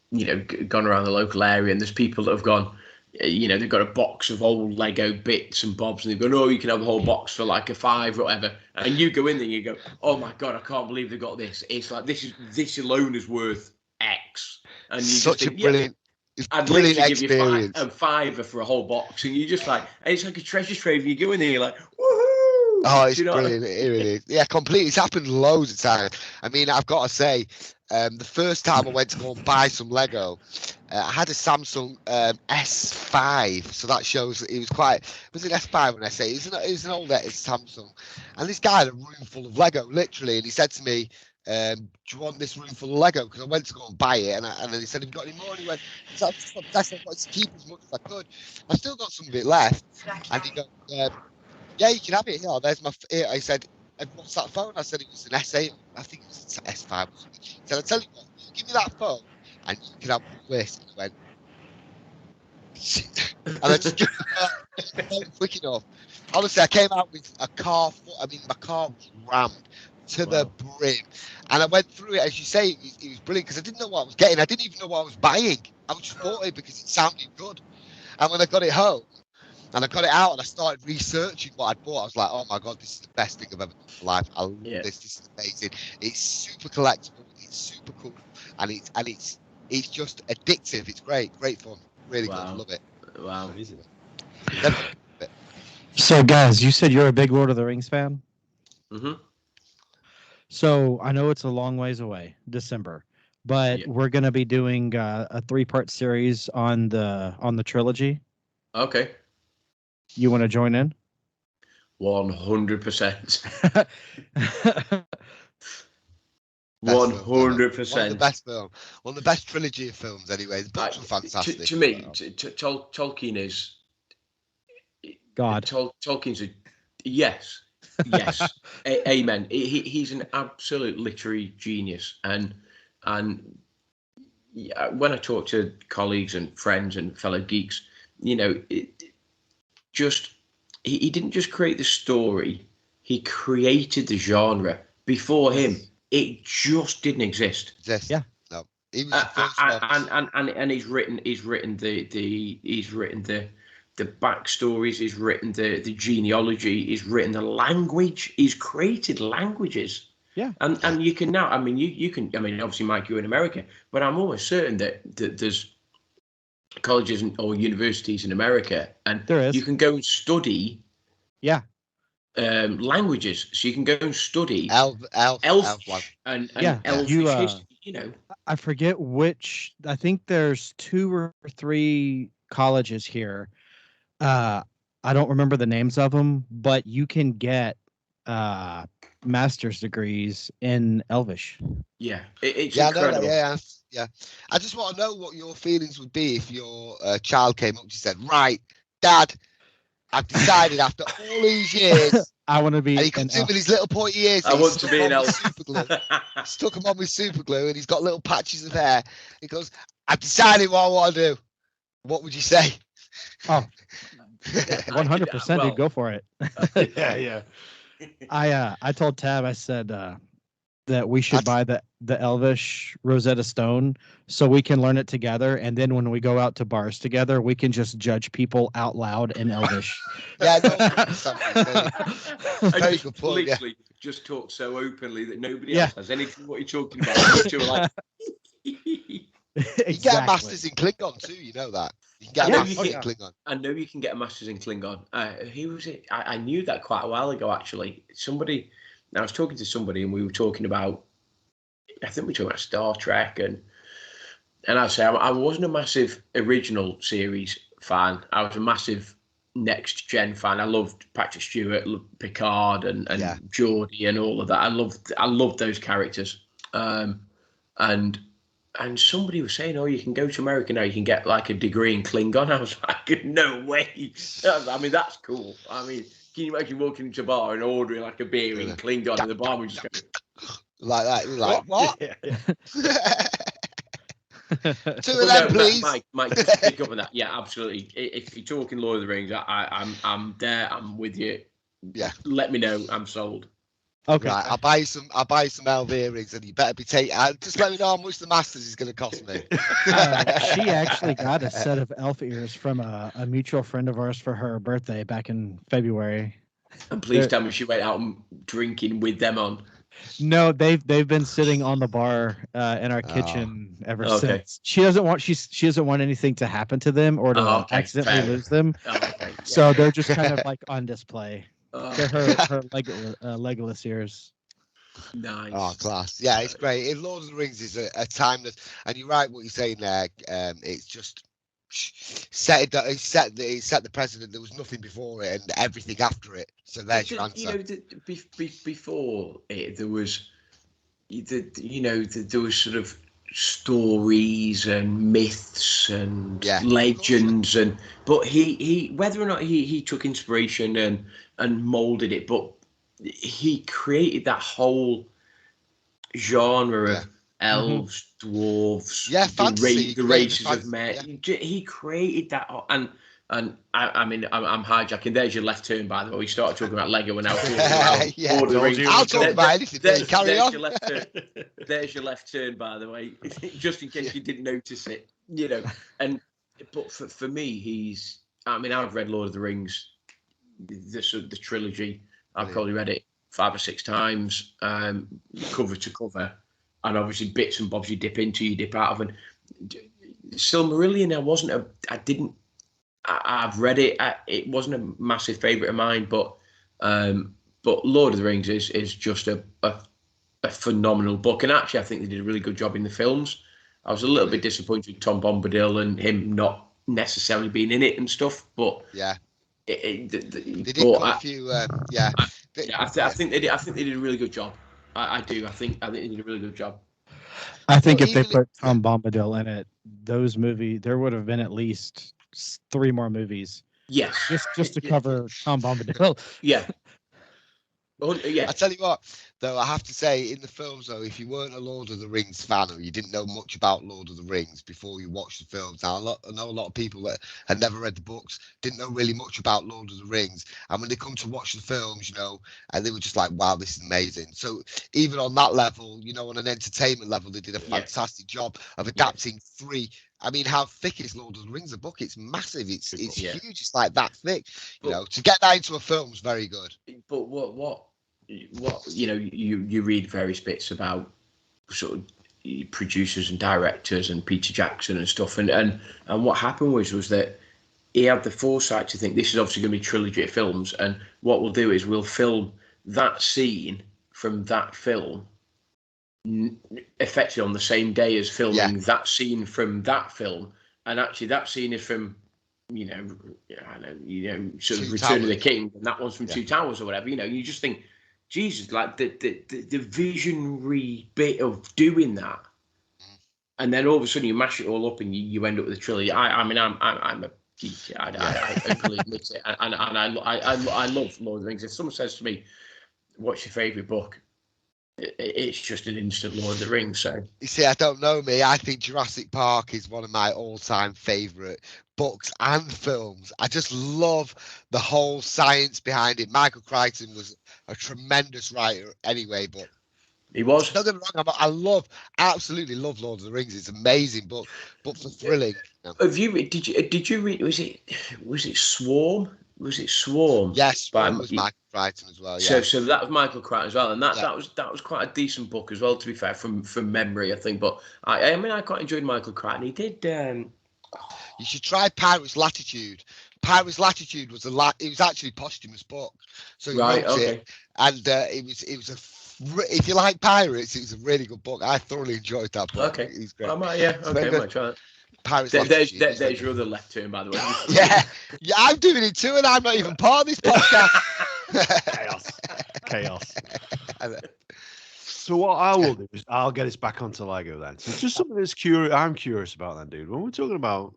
you know, gone around the local area, and there's people that have gone, you know, they've got a box of old Lego bits and bobs, and they've gone, oh, you can have a whole box for like a $5 or whatever. And you go in there and you go, oh my God, I can't believe they've got this. It's like, this alone is worth X. And you such just think, a brilliant, I'd brilliant experience. Give you $5 for a whole box, and you just like, and it's like a treasure trove. You go in there, you're like, woohoo! Oh, it's brilliant. It really is. Yeah, completely. It's happened loads of times. I mean, I've got to say, the first time I went to go and buy some Lego, I had a Samsung S5, so that shows that it was an S5 when I say it was an old Samsung, and this guy had a room full of Lego, literally, and he said to me, do you want this room full of Lego? Because I went to go and buy it, and then he said, have you got any more? And he went, I wanted to keep as much as I could. I've still got some of it left. And he goes, yeah, you can have it here. There's my. I said, what's that phone? I said it was an S8. I think it was an S5. He said, I'll tell you what, give me that phone, and you can have this. And he went, and I just quick enough. Honestly, I came out with a car. I mean, my car was rammed to the brim. And I went through it, as you say, it was brilliant because I didn't know what I was getting. I didn't even know what I was buying. I just bought it because it sounded good. And when I got it home and I got it out and I started researching what I'd bought, I was like, oh my God, this is the best thing I've ever done in life. I love this. This is amazing. It's super collectible. It's super cool. And it's just addictive. It's great fun. Really good. Love it. Wow. So, guys, you said you're a big Lord of the Rings fan? Mm-hmm. So, I know it's a long ways away, December, but we're going to be doing a 3-part series on the trilogy. Okay. You want to join in? 100%. 100%. One of the best film. One of the best trilogy of films, anyway. The books are fantastic. To me, Tolkien is God. Tolkien's a yes, amen. He's an absolute literary genius, and when I talk to colleagues and friends and fellow geeks, you know, he didn't just create the story; he created the genre. Before him, it just didn't exist. Yeah. No. He was the first one. And he's written the backstories, he's written the genealogy, he's written the language, he's created languages. Yeah. And you can now, I mean, you can, I mean, obviously, Mike, you're in America, but I'm almost certain that there's colleges or universities in America, and you can go and study. Yeah. Languages, so you can go and study Elf and Elfish history, you know. I forget which. I think there's 2 or 3 colleges here. I don't remember the names of them, but you can get master's degrees in Elvish. Yeah, it's incredible. Yeah. I just want to know what your feelings would be if your child came up and said, "Right, Dad, I've decided after all these years, I want to be." And he comes in with his little pointy ears. I want to be an elf. Stuck him on with super glue, and he's got little patches of hair. He goes, "I've decided what I want to do." What would you say? Oh, 100%. Dude, go for it. Yeah. I told Tab, I said that we should buy the Elvish Rosetta Stone so we can learn it together, and then when we go out to bars together, we can just judge people out loud in Elvish. Yeah, very good point. Literally, just talk so openly that nobody else has any clue what you're talking about. You're like, Exactly. You get a master's in Klingon too, you know that. You can get a master's in Klingon. I know you can get a master's in Klingon. Who was it? I knew that quite a while ago, actually. I was talking to somebody and we were talking about, I think we were talking about Star Trek, and I say I wasn't a massive original series fan. I was a massive next gen fan. I loved Patrick Stewart, Picard, and Geordi and all of that. I loved those characters. And somebody was saying, "Oh, you can go to America now. You can get like a degree in Klingon." I was like, "No way!" I mean, that's cool. I mean, can you imagine walking into a bar and ordering like a beer in Klingon, and the barman just goes like that? You're like, what? Yeah. 2 of them, please. Mike, just pick up on that. Yeah, absolutely. If you're talking Lord of the Rings, I'm there. I'm with you. Yeah. Let me know. I'm sold. Okay. Right, I'll buy some elf earrings, and you better be taking. Just let me know how much the Masters is going to cost me. She actually got a set of elf ears from a mutual friend of ours for her birthday back in February. And please tell me she went out and drinking with them on. No, they've been sitting on the bar in our kitchen ever since. She doesn't want anything to happen to them or to accidentally lose them. So they're just kind of like on display. They're her Legolas ears. Nice. Oh, class. Yeah, it's great. Lord of the Rings is a timeless, and you're right what you're saying there. It's just set the precedent. There was nothing before it and everything after it. So there's your answer. You know, before it, there was, there was sort of stories and myths and legends, but he whether or not he took inspiration and molded it, but he created that whole genre of elves, dwarves, fantasy, the races of men. He created that, and And I mean, I'm hijacking. There's your left turn, by the way. We started talking about Lego and now talking about Lord of the Rings. I'll talk about anything. Carry on. Your left turn. There's your left turn, by the way, just in case you didn't notice it. But for me, I've read Lord of the Rings, the trilogy. I've probably read it 5 or 6 times, cover to cover, and obviously bits and bobs you dip into, you dip out of. And Silmarillion, I've read it. It wasn't a massive favourite of mine, but Lord of the Rings is just a phenomenal book. And actually, I think they did a really good job in the films. I was a little bit disappointed with Tom Bombadil and him not necessarily being in it and stuff. But yeah, they did a few. I think they did. I think they did a really good job. I do. I think they did a really good job. I think if they put Tom Bombadil in it, those movies, there would have been at least 3 more movies. Yes, just to cover Tom Bombadil. Yeah. Yeah. I tell you what, though, I have to say, in the films, though, if you weren't a Lord of the Rings fan or you didn't know much about Lord of the Rings before you watched the films, now I know a lot of people that had never read the books, didn't know really much about Lord of the Rings, and when they come to watch the films, and they were just like, wow, this is amazing. So even on that level, on an entertainment level, they did a fantastic job of adapting 3. I mean, how thick is Lord of the Rings? The book, it's massive. It's huge. It's like that thick. To get that into a film is very good. But what you read various bits about sort of producers and directors and Peter Jackson and stuff, and what happened was that he had the foresight to think this is obviously going to be a trilogy of films, and what we'll do is we'll film that scene from that film effectively on the same day as filming that scene from that film, and actually that scene is from sort of Return of the King, and that one's from Two Towers or whatever. You just think, Jesus, like the visionary bit of doing that, and then all of a sudden you mash it all up and you end up with a trilogy. I'm a geek. I openly admit it, and I love Lord of the Rings. If someone says to me, "What's your favourite book?" It's just an instant Lord of the Rings. So you see, I don't know me. I think Jurassic Park is one of my all-time favourite books and films. I just love the whole science behind it. Michael Crichton was a tremendous writer anyway, but he was. Don't get me wrong, I absolutely love Lord of the Rings. It's an amazing book, but for thrilling. Have you did you read? Was it Swarm? Was it Swarm? Yes, Swarm was Michael Crichton as well. Yeah. So that was Michael Crichton as well, and that was quite a decent book as well. To be fair, from memory, I think. But I quite enjoyed Michael Crichton. He did. You should try Pirate's Latitude. Pirate's Latitude was it was actually a posthumous book, so he wrote it, and it was if you like pirates, it was a really good book. I thoroughly enjoyed that book. Okay, he's great. I might try it. Pirates there's your other left turn, by the way. yeah, I'm doing it too, and I'm not even part of this podcast. Chaos. So what I will do is I'll get us back onto Lego then. So just something that's I'm curious about then, dude. When we're talking about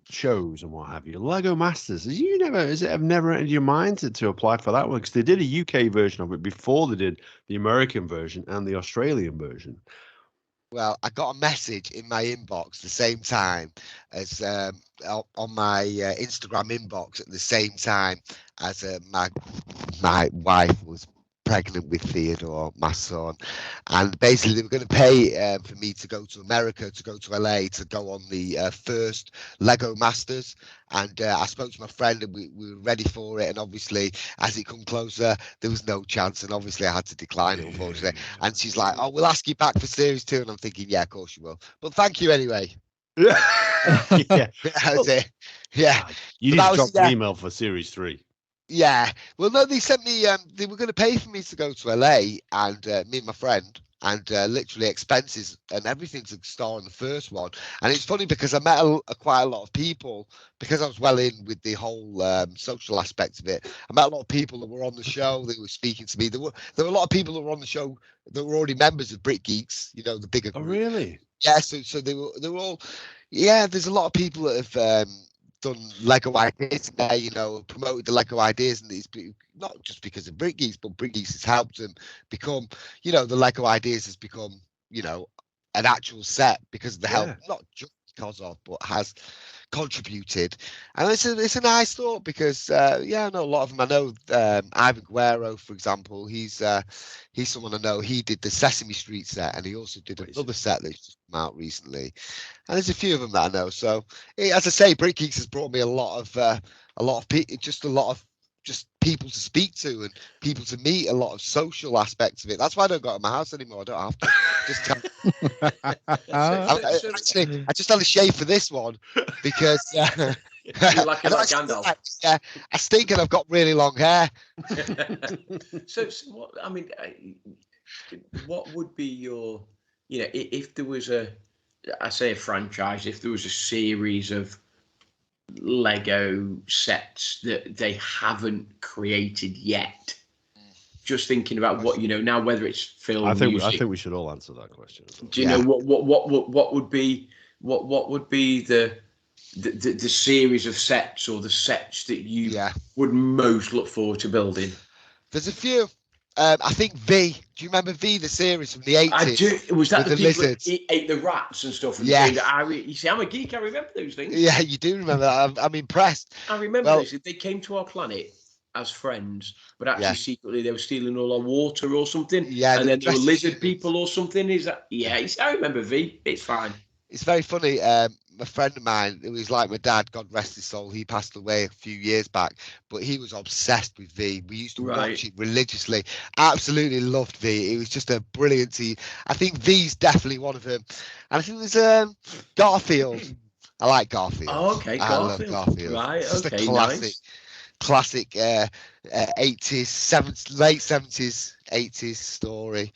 shows and what have you, Lego Masters, has it never entered your mind to apply for that one? Because they did a UK version of it before they did the American version and the Australian version. Well, I got a message in my inbox the same time as on my Instagram inbox at the same time as my wife was pregnant with Theodore, my son, and basically they were going to pay for me to go to America, to go to LA, to go on the first Lego Masters. And I spoke to my friend, and we were ready for it. And obviously, as it come closer, there was no chance. And obviously, I had to decline it, unfortunately. And she's like, "Oh, we'll ask you back for Series 2." And I'm thinking, "Yeah, of course you will." But thank you anyway. Yeah, that was it. Yeah, you need to drop an email for Series 3. Yeah, well, no, they sent me. They were going to pay for me to go to LA, and me and my friend, and literally expenses and everything to star in the first one. And it's funny because I met quite a lot of people, because I was well in with the whole social aspect of it. I met a lot of people that were on the show. They were speaking to me. There were a lot of people that were on the show that were already members of Brick Geeks. The bigger group. Oh, really? Yeah. So they were all. Yeah, there's a lot of people that have. Done Lego Ideas there, promoted the Lego Ideas, and these not just because of Brick Geeks, but Brick Geeks has helped them become, the Lego Ideas has become, an actual set because of the help, not just because of, but has contributed. And it's a nice thought because I know a lot of them. I know Ivan Guerrero, for example. He's someone I know. He did the Sesame Street set, and he also did another set that's just come out recently. And there's a few of them that I know. So as I say, Brick Geeks has brought me a lot of people to speak to and people to meet, a lot of social aspects of it. That's why I don't go out of my house anymore. I don't have to. I just had a shave for this one because you're lucky like Gandalf. I stink and I've got really long hair. so what, I mean, what would be your, if there was a franchise, if there was a series of Lego sets that they haven't created yet, just thinking about what now, whether it's film, I think music, we should all answer that question. Do you know what would be the series of sets or the sets that you would most look forward to building? There's a few. I think V. Do you remember V, the series from the 80s? I do. Was that the people lizards that ate the rats and stuff? And yeah. You see, I'm a geek. I remember those things. Yeah, you do remember that. I'm impressed. I remember this. They came to our planet as friends, but actually secretly they were stealing all our water or something. Yeah, and then they were lizard people or something. Is that? Yeah, I remember V. It's fine. It's very funny. A friend of mine, who was like my dad, God rest his soul, he passed away a few years back, but he was obsessed with V. We used to watch it religiously. Absolutely loved V. It was just a brilliant team. I think V's definitely one of them. And I think there's Garfield. I like Garfield. Oh, okay, Garfield. I love Garfield. Right, it's okay, classic 80s, late 70s, 80s story.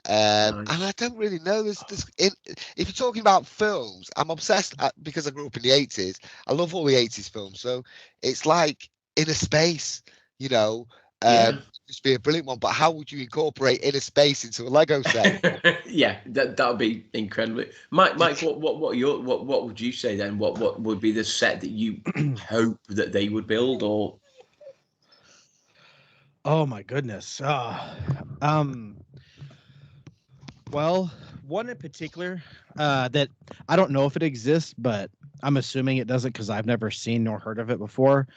And I don't really know. If you're talking about films, I'm obsessed because I grew up in the 80s. I love all the 80s films. So it's like Inner Space, just be a brilliant one. But how would you incorporate Inner Space into a Lego set? Yeah, that would be incredible. Mike, what would you say then? What would be the set that you hope that they would build? Or oh my goodness. Well, one in particular that I don't know if it exists, but I'm assuming it doesn't because I've never seen nor heard of it before.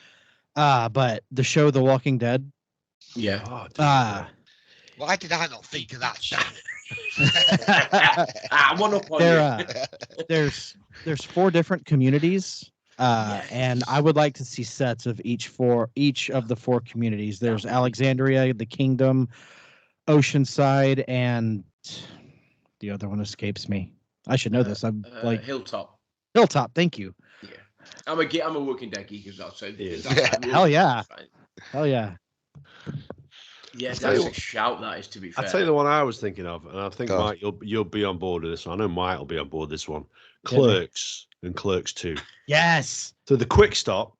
But the show The Walking Dead. Yeah. Why did I not think of that show? One up on There's 4 different communities. And I would like to see sets of each of the 4 communities. There's Alexandria, the Kingdom, Oceanside, and the other one escapes me. I should know this. I'm like Hilltop. Thank you. Yeah, I'm a Walking Dead geek as well. So hell yeah, hell yeah. Yeah, that's a shout. That is, to be fair. I'll tell you the one I was thinking of, and I think Mike, you'll be on board with this one. I know Mike will be on board with this one. Clerks and Clerks 2. Yes. So the quick stop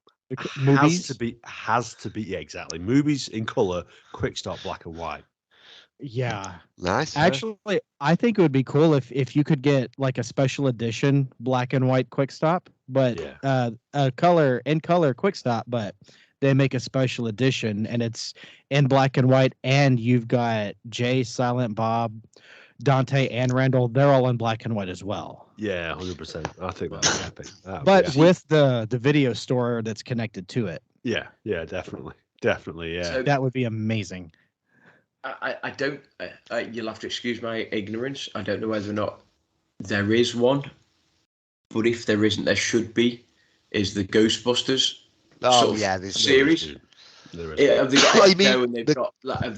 movies has to be exactly movies in color, quick stop, black and white. Yeah. Nice. Actually, I think it would be cool if you could get like a special edition black and white quick stop, but a color quick stop, but they make a special edition and it's in black and white, and you've got Jay, Silent Bob, Dante, and Randall. They're all in black and white as well. Yeah, 100%. I think that's epic. But with the video store that's connected to it. Yeah, definitely. Yeah. So, that would be amazing. I don't. You'll have to excuse my ignorance. I don't know whether or not there is one, but if there isn't, there should be. Is the Ghostbusters? There's series. Yeah, have they got Ecto and they've got? Have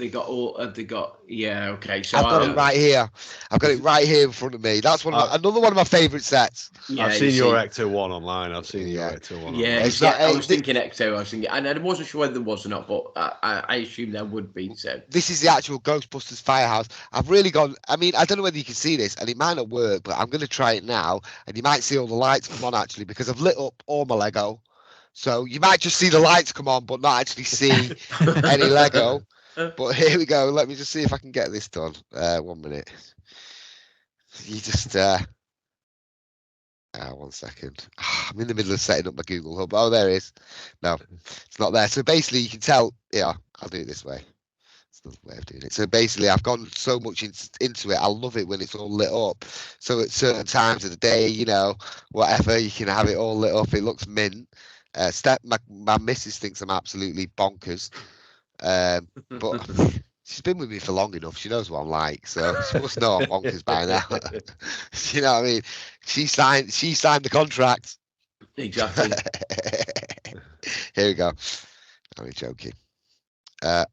they got? Yeah, okay. So I've got it right here. I've got it right here in front of me. That's another one of my favourite sets. Yeah, I've seen your Ecto one online. I've seen your Ecto one. Yeah, I was thinking Ecto. And I wasn't sure whether there was or not, but I assume there would be. So this is the actual Ghostbusters firehouse. I've really gone. I mean, I don't know whether you can see this, and it might not work, but I'm going to try it now, and you might see all the lights come on actually because I've lit up all my Lego. So you might just see the lights come on, but not actually see any Lego. But here we go. Let me just see if I can get this done. 1 minute. You just 1 second. I'm in the middle of setting up my Google Hub. Oh, there it is. No, it's not there. So basically, you can tell. Yeah, I'll do it this way. the way of doing it. So basically, I've gone so much into it. I love it when it's all lit up. So at certain times of the day, you know, whatever, you can have it all lit up. It looks mint. My missus thinks I'm absolutely bonkers, but she's been with me for long enough. She knows what I'm like, so she must know I'm bonkers by now. You know what I mean? She signed the contract. Exactly. Here we go. I'm joking.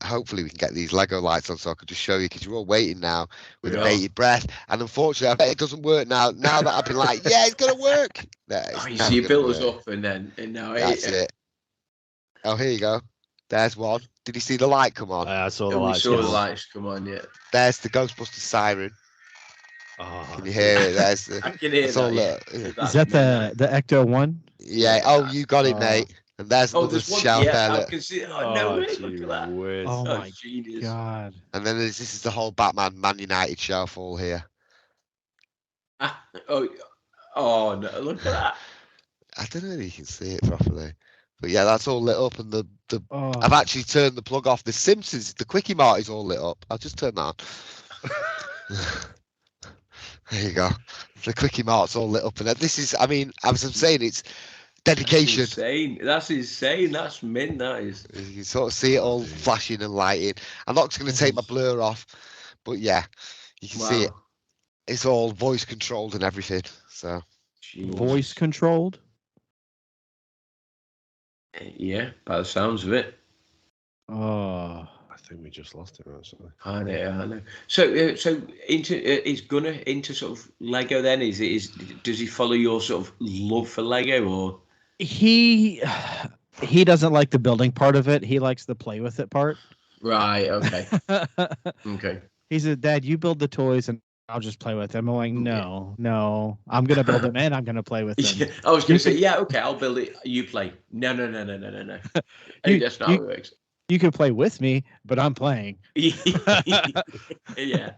Hopefully we can get these Lego lights on so I can just show you, because you're all waiting now with a bated breath. And unfortunately, I bet it doesn't work now. Now that I've been like, yeah, it's gonna work. No, you see, you built us up, and now that's it. Oh, here you go. There's one. Did you see the light come on? I saw the lights. We saw the lights come on. Yeah. There's the Ghostbusters siren. Oh, can you hear it? There's the. I can hear that. Is that the Ecto one? Yeah. Oh, you got it, mate. And there's another shelf there. I can see it. Oh, no way, look at that. Oh my genius. God. And then this is the whole Batman Man United shelf all here. Oh no, look at that. I don't know if you can see it properly. But yeah, that's all lit up, and I've actually turned the plug off. The Simpsons, the Quickie Mart is all lit up. I'll just turn that on. There you go. The Quickie Mart's all lit up, and this is, I mean, as I'm saying, it's dedication. That's insane. That's mint. That is. You can sort of see it all flashing and lighting. I'm not going to take my blur off, but yeah, you can see it. It's all voice controlled and everything. So. Voice controlled? Yeah, by the sounds of it. I think we just lost it. Actually, I know. So is Gunnar into sort of Lego then? Does he follow your sort of love for Lego, or he doesn't like the building part of it? He likes the play with it part. Right. Okay. Okay. He said, "Dad, you build the toys and I'll just play with them." I'm like, no, I'm gonna build them and I'm gonna play with them. Yeah, I was gonna say, yeah, okay, I'll build it. You play. No. Hey, that's not how it works. You can play with me, but I'm playing. Yeah.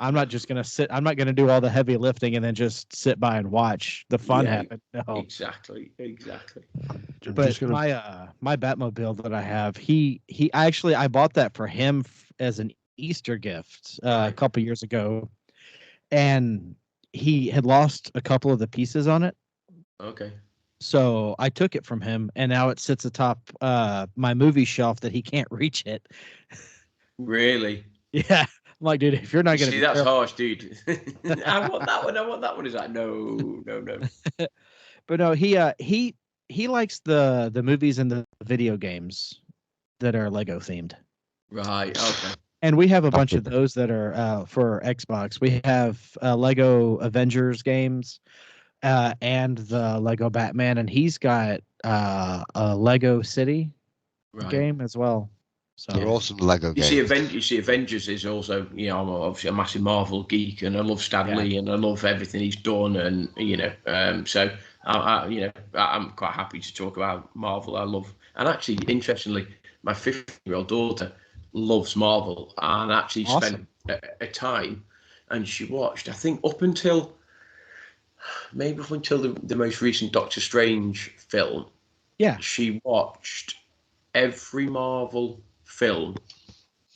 I'm not just gonna sit. I'm not gonna do all the heavy lifting and then just sit by and watch the fun happen. No. Exactly. But my Batmobile that I have, I bought that for him as an Easter gift a couple years ago. And he had lost a couple of the pieces on it. Okay. So I took it from him, and now it sits atop my movie shelf that he can't reach it. Really? Yeah. I'm like, dude, if you're not going to... See, that's harsh, dude. I want that one. Is like, no. But no, he likes the movies and the video games that are Lego themed. Right, okay. And we have a bunch of those that are for Xbox. We have Lego Avengers games and the Lego Batman, and he's got a Lego City game as well. So they're awesome Lego games. You see, Avengers is also, I'm obviously a massive Marvel geek, and I love Stan Lee, and I love everything he's done, and so I'm quite happy to talk about Marvel. I love, and actually, interestingly, my 15-year-old daughter loves Marvel, and actually spent a time, and she watched, I think, up until the most recent Doctor Strange film. Yeah, she watched every Marvel film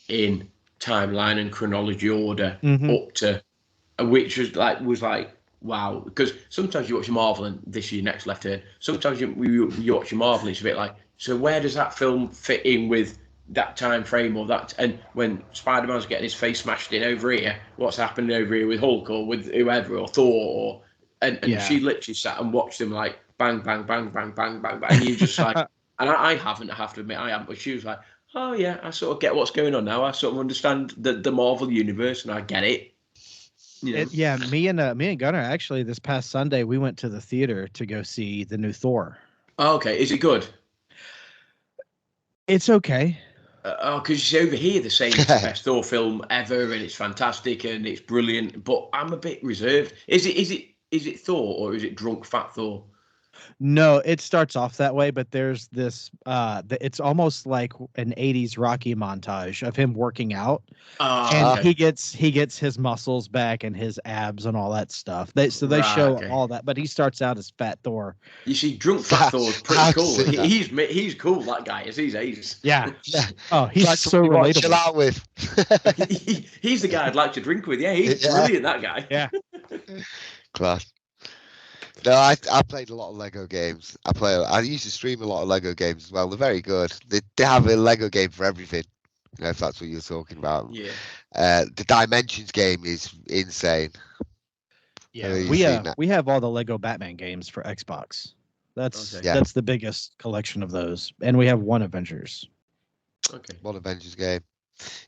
in timeline and chronology order up to, which was like wow, because sometimes you watch Marvel and this is your next left turn. Sometimes you watch Marvel and it's a bit like, so where does that film fit in with that time frame or that? And when Spider-Man's getting his face smashed in over here, what's happening over here with Hulk or with whoever or Thor and she literally sat and watched them like bang bang bang bang bang bang bang, and you just like, and I have to admit I haven't, but she was like, oh yeah, I sort of get what's going on now. I sort of understand the Marvel universe and I get it. Yeah, me and Gunnar actually this past Sunday we went to the theater to go see the new Thor. Oh, okay, is it good? It's okay. Because you see over here, they're saying it's the best Thor film ever, and it's fantastic and it's brilliant. But I'm a bit reserved. Is it Thor or is it drunk fat Thor? No, it starts off that way, but there's this it's almost like an 80s Rocky montage of him working out. And he gets his muscles back and his abs and all that stuff. They show all that, but he starts out as Fat Thor. You see, drunk Fat Thor's pretty cool. He's cool, that guy is. He's yeah. Oh, he's so relatable. Chill out with. He's the guy I'd like to drink with. Yeah, he's brilliant, that guy. Yeah. Class. No, I played a lot of Lego games. I used to stream a lot of Lego games as well. They're very good. They have a Lego game for everything. You know, if that's what you're talking about. Yeah. The Dimensions game is insane. Yeah, we have all the Lego Batman games for Xbox. That's the biggest collection of those, and we have one Avengers. Okay. One Avengers game.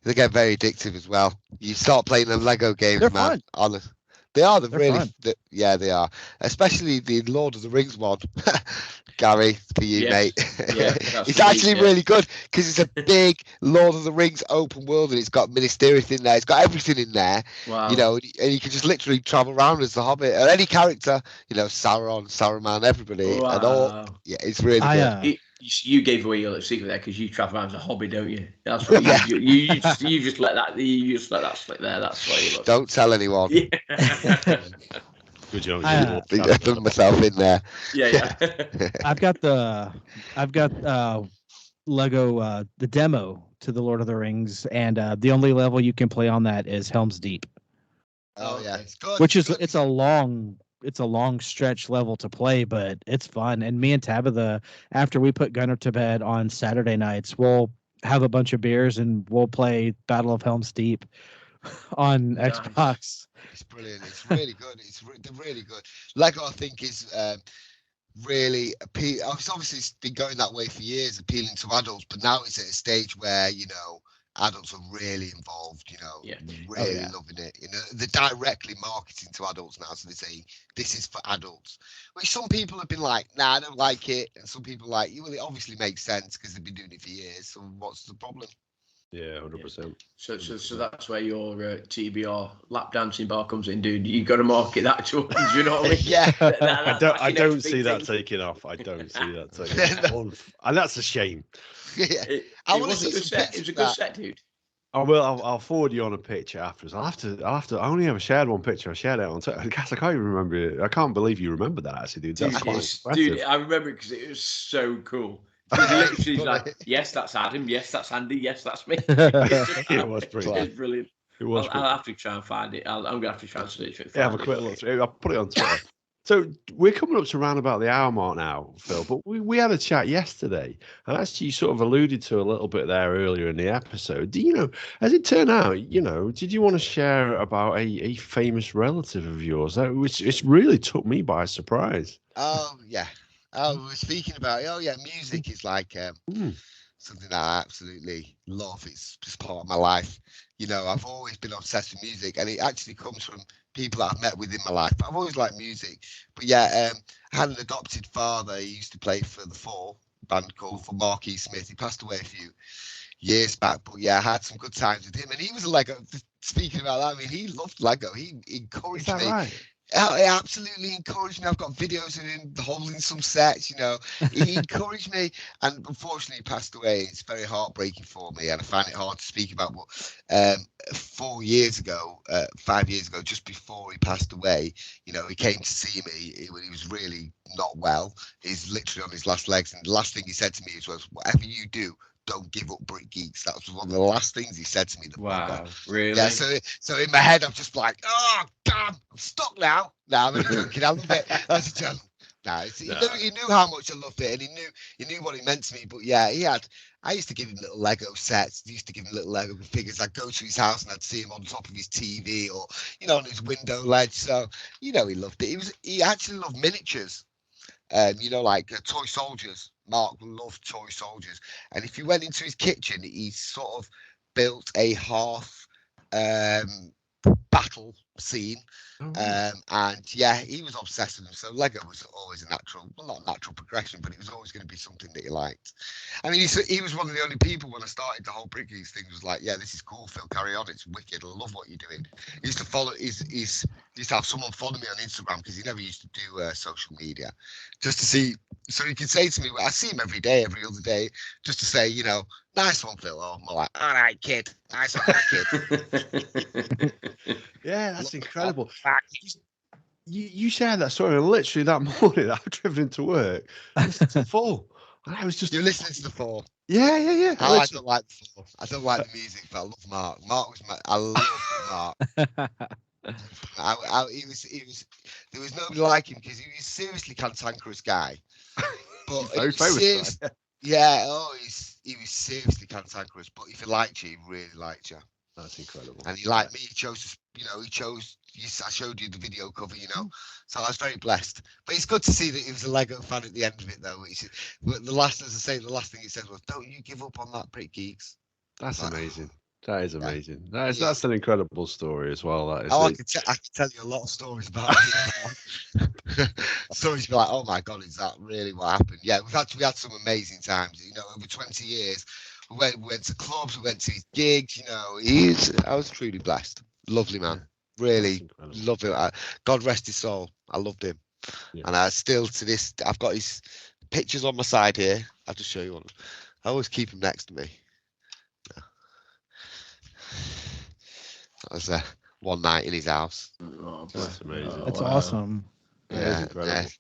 They get very addictive as well. You start playing the Lego games, They're man. Fun. They're really, they are. Especially the Lord of the Rings one, Gary, for you, mate. Yeah, it's actually really good because it's a big Lord of the Rings open world and it's got Minas-Tirith in there. It's got everything in there. Wow. You know, and you can just literally travel around as the Hobbit or any character. You know, Sauron, Saruman, everybody, and all. Yeah, it's really good. You gave away your secret there because you travel around as a hobby, don't you? That's what you just let that slip there. That's why you look. Don't tell anyone. Yeah. Good job. I put myself in there. Yeah. I've got Lego the demo to the Lord of the Rings, and the only level you can play on that is Helm's Deep. Oh yeah, it's good. It's a long stretch level to play, but it's fun. And me and Tabitha, after we put Gunnar to bed on Saturday nights, we'll have a bunch of beers and we'll play Battle of Helm's Deep on Xbox. It's brilliant. It's really good. They're really good. Lego, I think, is really appeal. Obviously, it's been going that way for years, appealing to adults. But now it's at a stage where adults are really involved, really loving it. They're directly marketing to adults now, so they say this is for adults, which some people have been like, nah, I don't like it, and some people are like, well, it obviously makes sense because they've been doing it for years, so what's the problem? Yeah, 100%. So that's where your TBR lap dancing bar comes in, dude. You got to market that to us, you know what I mean? Yeah. I don't see that taking off. I don't see that taking off. And that's a shame. Yeah. It was a good set. It was a good set, dude. I'll forward you on a picture afterwards. I'll have to. I only ever shared one picture. I shared it on Twitter. I guess I can't even remember it. I can't believe you remember that, actually, dude. That's quite impressive. Dude, I remember it because it was so cool. Literally like, yes, that's Adam. Yes, that's Andy. Yes, that's me. It was brilliant. It was brilliant. It was. I'll have to try and find it. I'm gonna have to try and search it. Yeah, have a quick look through. I'll put it on Twitter. So we're coming up to around about the hour mark now, Phil, but we had a chat yesterday, and actually you sort of alluded to a little bit there earlier in the episode. As it turned out, did you want to share about a famous relative of yours? Which really took me by surprise. Oh, yeah. Oh, we're speaking about, music is like something that I absolutely love. It's just part of my life. I've always been obsessed with music, and it actually comes from people that I've met within my life. But I've always liked music. But I had an adopted father. He used to play for the Fall band called for Marquis Smith. He passed away a few years back. But I had some good times with him. And he was a Lego. Speaking about that, I mean, he loved Lego. He encouraged me. Right? He absolutely encouraged me. I've got videos of him holding some sets, He encouraged me, and unfortunately he passed away. It's very heartbreaking for me, and I find it hard to speak about. But 5 years ago, just before he passed away, he came to see me when he was really not well. He's literally on his last legs, and the last thing he said to me was, whatever you do, don't give up Brick Geeks. That was one of the last things he said to me. Wow, really? Yeah, so in my head, I'm just like, oh, damn, I'm stuck now. No, I'm only joking. I love it. That's a joke. He knew how much I loved it, and he knew what it meant to me. But I used to give him little Lego sets. I used to give him little Lego figures. I'd go to his house and I'd see him on top of his TV or, on his window ledge. So, he loved it. He actually loved miniatures. Like toy soldiers. Mark loved toy soldiers, and if you went into his kitchen, he sort of built a half battle scene. And yeah, he was obsessed with them. So Lego was always a natural, well, not natural progression, but it was always going to be something that he liked. I mean, he was one of the only people when I started the whole Brick Geeks thing was like, yeah, this is cool, Phil, carry on, it's wicked, I love what you're doing. He used to follow, he used to have someone follow me on Instagram because he never used to do social media, just to see, so he can say to me, I see him every day, every other day, just to say, you know, nice one, Phil. Oh, I'm like, all right, kid. Nice one, kid. Yeah, that's incredible. You shared that story, and literally that morning I've driven into work. Listened to Fall. And I was just. You're listening to the Fall. Yeah. Oh, I don't like the Fall. I don't like the music, but I love Mark. I love Mark. He was. There was nobody like him because he was seriously cantankerous guy. But very famous. Yeah. Oh, he was seriously cantankerous. But if he liked you, he really liked you. That's incredible. And he liked me. He chose. I showed you the video cover, you know, so I was very blessed. But it's good to see that he was a Lego fan at the end of it, though. The last thing he said was, "Don't you give up on that, Brick Geeks." That's amazing. That is amazing. That's an incredible story as well. That is. I can tell you a lot of stories about it. Stories be like, "Oh my God, is that really what happened?" Yeah, we had some amazing times. You know, over 20 years, we went to clubs, we went to his gigs. You know, I was truly blessed. Lovely man. Really love him. God rest his soul. I loved him. Yeah. And I still to this, I've got his pictures on my side here. I'll just show you one. I always keep him next to me. That was one night in his house. Oh, that's amazing. That's awesome. Yeah,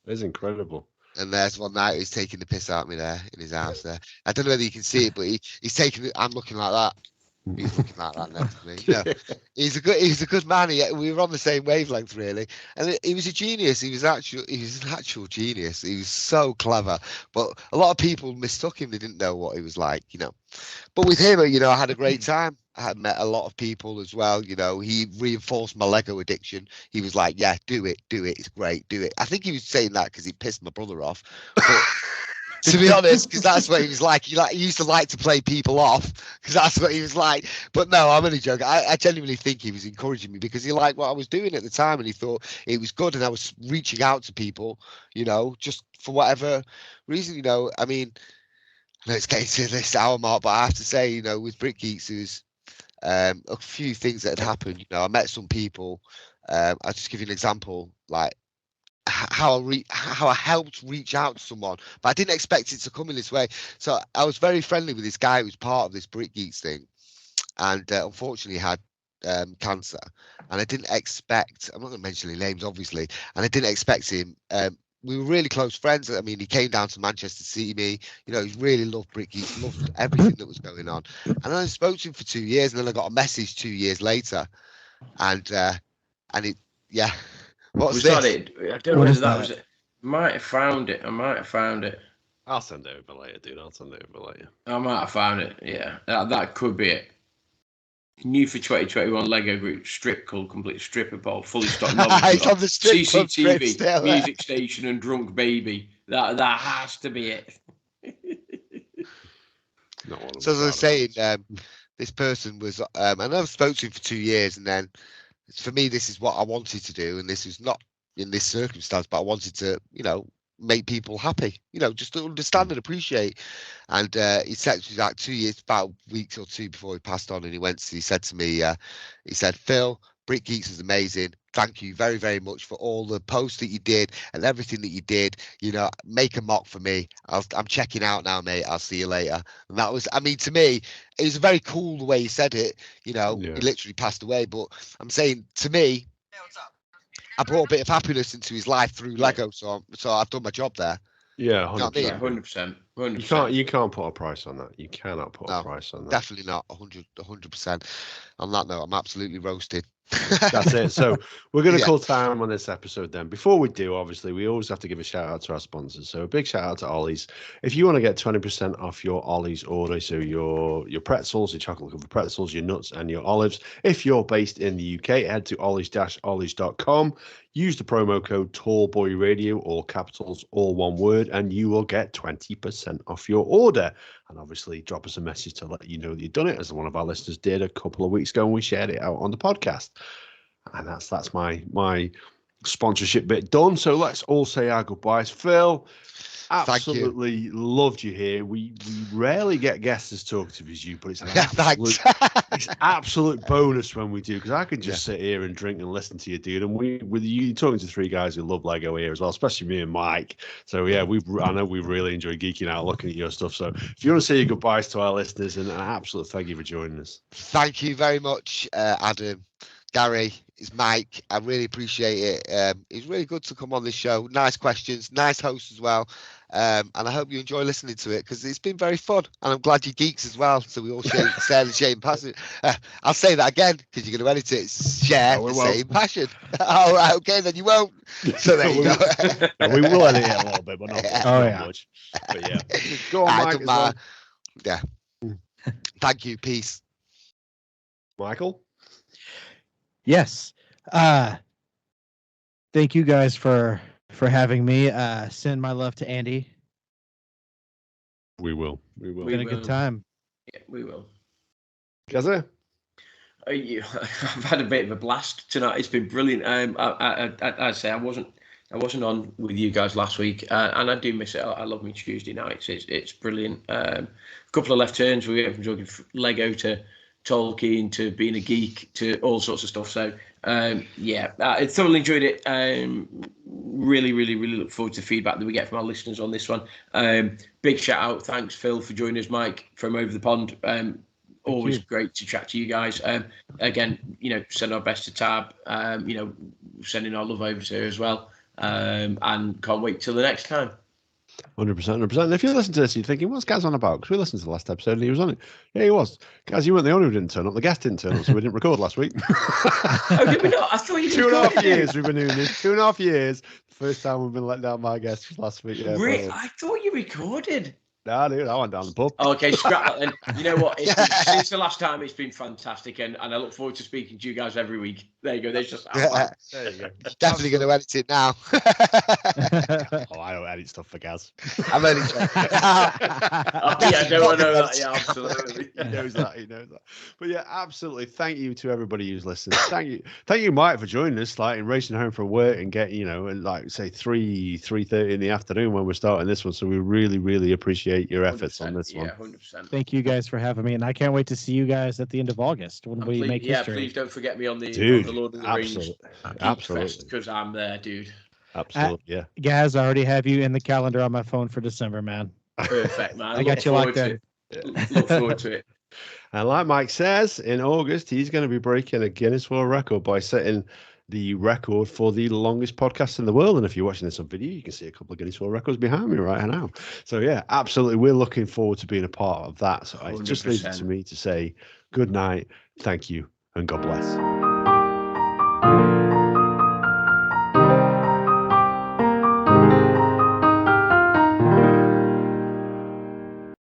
it's incredible. And there's one night he's taking the piss out of me there in his house there. I don't know whether you can see it, but he's taking it. I'm looking like that. He's looking like that next to me. You know, he's a good man. We were on the same wavelength, really. And he was a genius. He was an actual genius. He was so clever. But a lot of people mistook him. They didn't know what he was like, you know. But with him, you know, I had a great time. I had met a lot of people as well. You know, he reinforced my Lego addiction. He was like, yeah, do it. It's great. Do it. I think he was saying that because he pissed my brother off. But to be honest, because that's what he was like. He used to like to play people off because that's what he was like. But no, I'm only joking. I genuinely think he was encouraging me because he liked what I was doing at the time and he thought it was good and I was reaching out to people, you know, just for whatever reason, you know. I mean, let's get into this hour mark, but I have to say, you know, with Brick Geeks, there was a few things that had happened. You know, I met some people. I'll just give you an example, like how I helped reach out to someone, but I didn't expect it to come in this way. So I was very friendly with this guy who was part of this Brick Geeks thing, and unfortunately had cancer. And I didn't expect, I'm not going to mention any names, obviously, and I didn't expect him. We were really close friends. I mean, he came down to Manchester to see me. You know, he really loved Brick Geeks, loved everything that was going on. And I spoke to him for 2 years, and then I got a message 2 years later, and it, yeah. What's that? I don't know whether that was it. I might have found it. I'll send it over later, dude. I might have found it. Yeah, that could be it. New for 2021 Lego Group strip club, complete stripper pole, fully stocked. It's on the strip CCTV, club music station, and drunk baby. That has to be it. So as I was saying, this person was, and I've spoken to him for 2 years, and then for me, this is what I wanted to do, and this is not in this circumstance, but I wanted to, you know, make people happy, you know, just to understand and appreciate. And he said to me like 2 years, about a week or two before he passed on, and he said to me, he said, Phil, Brick Geeks is amazing. Thank you very, very much for all the posts that you did and everything that you did. You know, make a mock for me. I'm checking out now, mate. I'll see you later. And that was, I mean, to me, it was very cool the way he said it. You know, He literally passed away. But I'm saying, to me, I brought a bit of happiness into his life through Lego. So I've done my job there. Yeah, 100%. You can't put a price on that. You cannot put a price on that. Definitely not. 100%. On that note, I'm absolutely roasted. That's it. So we're going to call time on this episode then. Before we do, obviously, we always have to give a shout out to our sponsors. So a big shout out to Ollie's. If you want to get 20% off your Ollie's order, so your pretzels, your chocolate covered pretzels, your nuts and your olives, if you're based in the UK, head to ollies-ollies.com. Use the promo code TallBoyRadio, all capitals, all one word, and you will get 20% off your order. And obviously, drop us a message to let you know that you've done it, as one of our listeners did a couple of weeks ago, and we shared it out on the podcast. And that's my sponsorship bit done. So let's all say our goodbyes. Phil, absolutely loved you here. We rarely get guests as talkative as you, but it's an absolute bonus when we do, because I can just sit here and drink and listen to you, dude. And with you talking to three guys who love Lego here as well, especially me and Mike. So yeah, I know we really enjoy geeking out looking at your stuff. So if you want to say your goodbyes to our listeners, and an absolute thank you for joining us. Thank you very much, Adam, Gary, it's Mike. I really appreciate it. It's really good to come on this show. Nice questions, nice host as well. And I hope you enjoy listening to it, because it's been very fun. And I'm glad you're geeks as well. So we all share the same passion. I'll say that again, because you're going to edit it. Share the same passion. All right, okay, then you won't. So there you go. We will edit it a little bit, but not much. But yeah. Go on, Mike. As well. Yeah. Thank you. Peace. Michael? Yes. Thank you guys for having me. Send my love to Andy. We will. It's been a good time. Yeah, we will. Gaza? I've had a bit of a blast tonight. It's been brilliant. I'd say I wasn't on with you guys last week, and I do miss it. I love me Tuesday nights. It's brilliant. A couple of left turns. We went from talking Lego to Tolkien to being a geek to all sorts of stuff. So I thoroughly enjoyed it. Really look forward to the feedback that we get from our listeners on this one. Big shout out, thanks Phil for joining us, Mike from over the pond. Always great to chat to you guys. Again, send our best to Tab. Sending our love over to her as well. And can't wait till the next time. 100%. And if you listen to this, you're thinking, what's Gaz on about? Because we listened to the last episode and he was on it. Yeah, he was. Gaz, you weren't the only one who didn't turn up. The guest didn't turn up, so we didn't record last week. Oh, did we not? I thought you did. 2.5 years we've been doing this. 2.5 years. First time we've been let down by guests last week. Yeah, really? I thought you recorded. Nah, dude, I went down the pub. Okay, scrap that then. You know what? Since the last time, it's been fantastic, and I look forward to speaking to you guys every week. There you go. There's just there you go. Definitely going to edit it now. I don't edit stuff for Gaz. I'm editing. I don't know that. Yeah, absolutely. He knows that. But yeah, absolutely. Thank you to everybody who's listening. Thank you, Mike, for joining us. Like in racing home from work and getting, like say 3:30 in the afternoon when we're starting this one. So we really appreciate your efforts on this one. 100%. Thank you guys for having me, and I can't wait to see you guys at the end of August when we make history. Please don't forget me on the Lord of the Rings. Absolutely, because I'm there, dude. Absolutely, yeah. Guys, I already have you in the calendar on my phone for December, man. Perfect, man. I got you locked in. Look forward to it. And like Mike says, in August he's going to be breaking a Guinness World Record by setting the record for the longest podcast in the world. And if you're watching this on video, you can see a couple of Guinness World Records behind me right now. So yeah, absolutely, we're looking forward to being a part of that. So it just leaves it to me to say good night, thank you, and God bless.